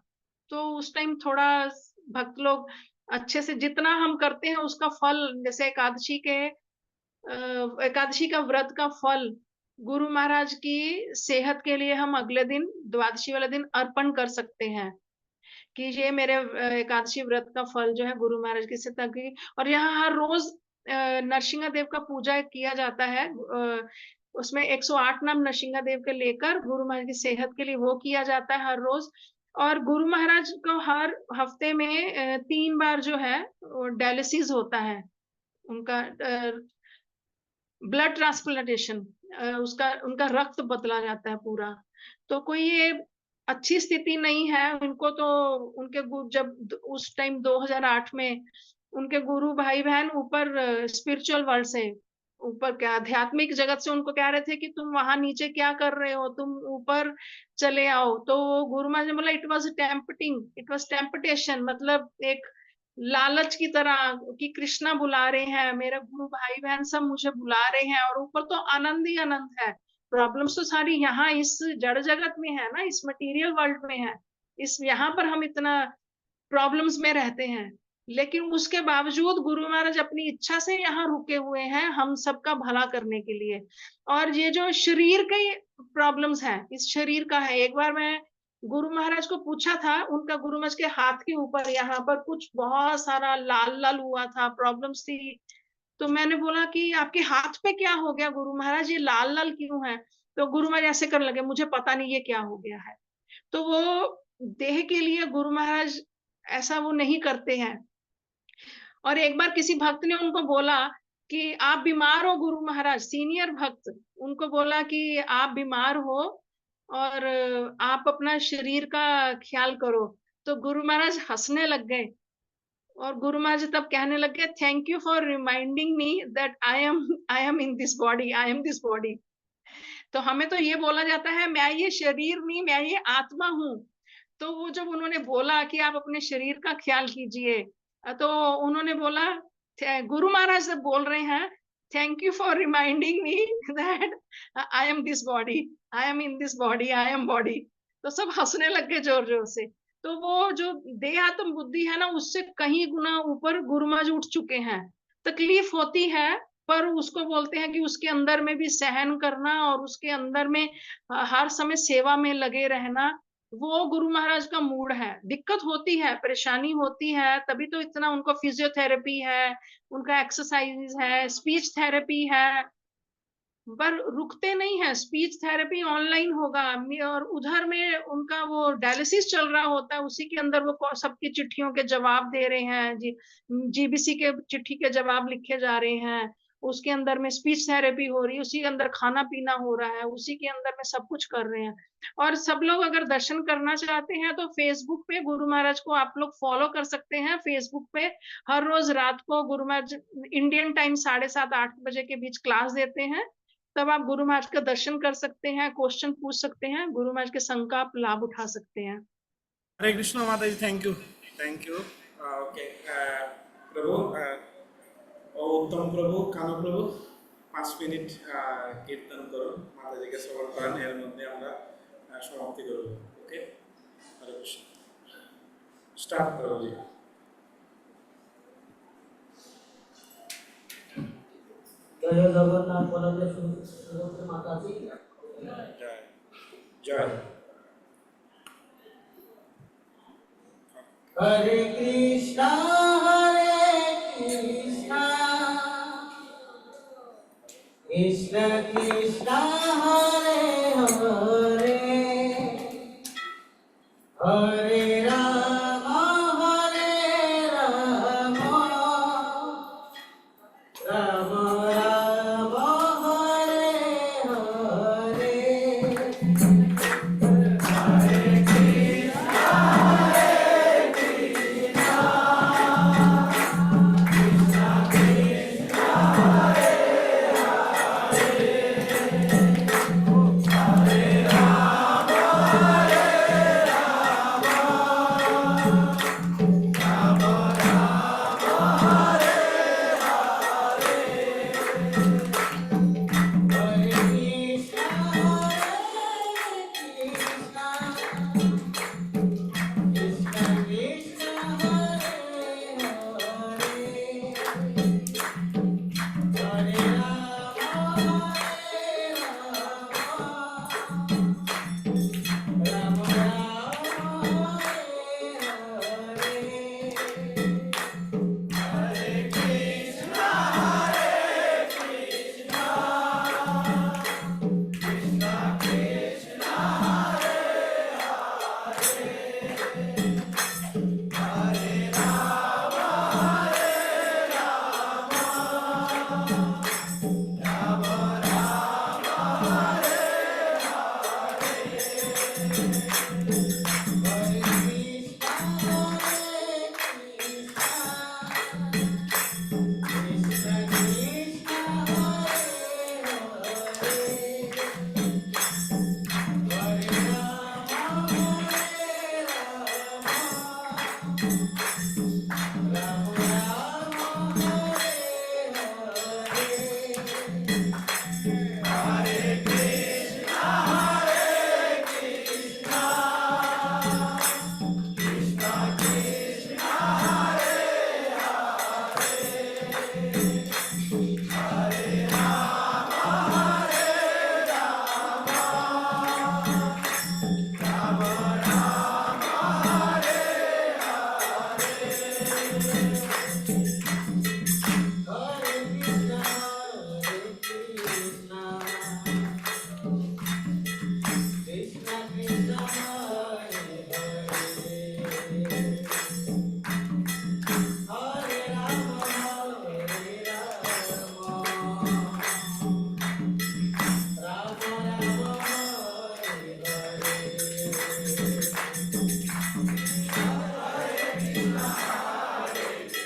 तो उस टाइम थोड़ा भक्त लोग अच्छे से जितना हम करते हैं उसका फल, जैसे एकादशी का व्रत का फल गुरु महाराज की सेहत के लिए हम अगले दिन द्वादशी वाले दिन अर्पण कर सकते हैं, कि ये मेरे एकादशी व्रत का फल जो है गुरु महाराज की सेहत की। और यहाँ हर रोज नरसिंह देव का पूजा किया जाता है। उसमें 108 नाम नरसिंह देव के लेकर गुरु महाराज की सेहत के लिए वो किया जाता है हर रोज। और गुरु महाराज को हर हफ्ते में 3 बार जो है डायलिसिस होता है उनका, ब्लड ट्रांसप्लांटेशन, उसका उनका रक्त बदला जाता है पूरा। तो कोई ये अच्छी स्थिति नहीं है उनको। तो उनके जब उस टाइम 2008 में उनके गुरु भाई बहन ऊपर स्पिरिचुअल वर्ल्ड से ऊपर, क्या आध्यात्मिक जगत से उनको कह रहे थे कि तुम वहां नीचे क्या कर रहे हो, तुम ऊपर चले आओ। तो गुरु महाराज ने बोला इट वाज टेम्पटेशन, मतलब एक लालच की तरह कि कृष्णा बुला रहे हैं, मेरे गुरु भाई बहन सब मुझे बुला रहे हैं, और ऊपर तो आनंद ही आनंद है। प्रॉब्लम्स तो सारी यहाँ इस जड़ जगत में है ना, इस मटेरियल वर्ल्ड में है। इस यहाँ पर हम इतना प्रॉब्लम्स में रहते हैं, लेकिन उसके बावजूद गुरु महाराज अपनी इच्छा से यहाँ रुके हुए हैं हम सबका भला करने के लिए। और ये जो शरीर के प्रॉब्लम्स है, इस शरीर का है। एक बार मैं गुरु महाराज को पूछा था, उनका गुरु महाराज के हाथ के ऊपर यहाँ पर कुछ बहुत सारा लाल लाल हुआ था, प्रॉब्लम्स थी। तो मैंने बोला कि आपके हाथ पे क्या हो गया गुरु महाराज, ये लाल लाल क्यों है? तो गुरु महाराज ऐसे करने लगे, मुझे पता नहीं ये क्या हो गया है। तो वो देह के लिए गुरु महाराज ऐसा वो नहीं करते हैं। और एक बार किसी भक्त ने उनको बोला कि आप बीमार हो गुरु महाराज, सीनियर भक्त उनको बोला कि आप बीमार हो और आप अपना शरीर का ख्याल करो। तो गुरु महाराज हंसने लग गए, और गुरु महाराज तब कहने लगे, thank you for reminding me that I am in this body, I am this body. तो हमें तो ये बोला जाता है मैं ये शरीर नहीं, मैं ये आत्मा हूँ। तो वो जब उन्होंने बोला कि आप अपने शरीर का ख्याल कीजिए, तो उन्होंने बोला, गुरु महाराज जब बोल रहे हैं, thank you for reminding me that I am this body, I am in this body, I am body. तो सब हंसने लग गए जोर जोर से। तो वो जो देहात्म बुद्धि है ना, उससे कहीं गुना ऊपर गुरु महाराज उठ चुके हैं। तकलीफ होती है, पर उसको बोलते हैं कि उसके अंदर में भी सहन करना और उसके अंदर में हर समय सेवा में लगे रहना, वो गुरु महाराज का मूड है। दिक्कत होती है, परेशानी होती है, तभी तो इतना उनको फिजियोथेरेपी है, उनका एक्सरसाइज है, स्पीच थेरेपी है, पर रुकते नहीं है। स्पीच थेरेपी ऑनलाइन होगा और उधर में उनका वो डायलिसिस चल रहा होता है, उसी के अंदर वो सबकी चिट्ठियों के जवाब दे रहे हैं, जीबीसी के चिट्ठी के जवाब लिखे जा रहे हैं, उसके अंदर में स्पीच थेरेपी हो रही है, उसी के अंदर खाना पीना हो रहा है, उसी के अंदर में सब कुछ कर रहे हैं। और सब लोग अगर दर्शन करना चाहते हैं तो फेसबुक पे गुरु महाराज को आप लोग फॉलो कर सकते हैं। फेसबुक पे हर रोज रात को गुरु महाराज इंडियन टाइम 7:30-8 बजे के बीच क्लास देते हैं। तब आप गुरु महाराज का दर्शन कर सकते हैं, क्वेश्चन पूछ सकते हैं, गुरु महाराज के संग का आप लाभ उठा सकते हैं। हरे कृष्ण माता जी, thank you, thank you. Okay प्रभु, उत्तम प्रभु, कानो प्रभु 5 मिनट कीर्तन करो, माता जी के श्रवण करें, एर मध्य আমরা সমাপ্তি করব। ओके, हरे कृष्ण, स्टार्ट करो जी। जय जगन्नाथ बलदेव सुभद्रा माता जी, जय जय। हरे कृष्णा कृष्ण कृष्ण हरे हरे, हरे राम राम राम हरे हरे।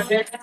Krishna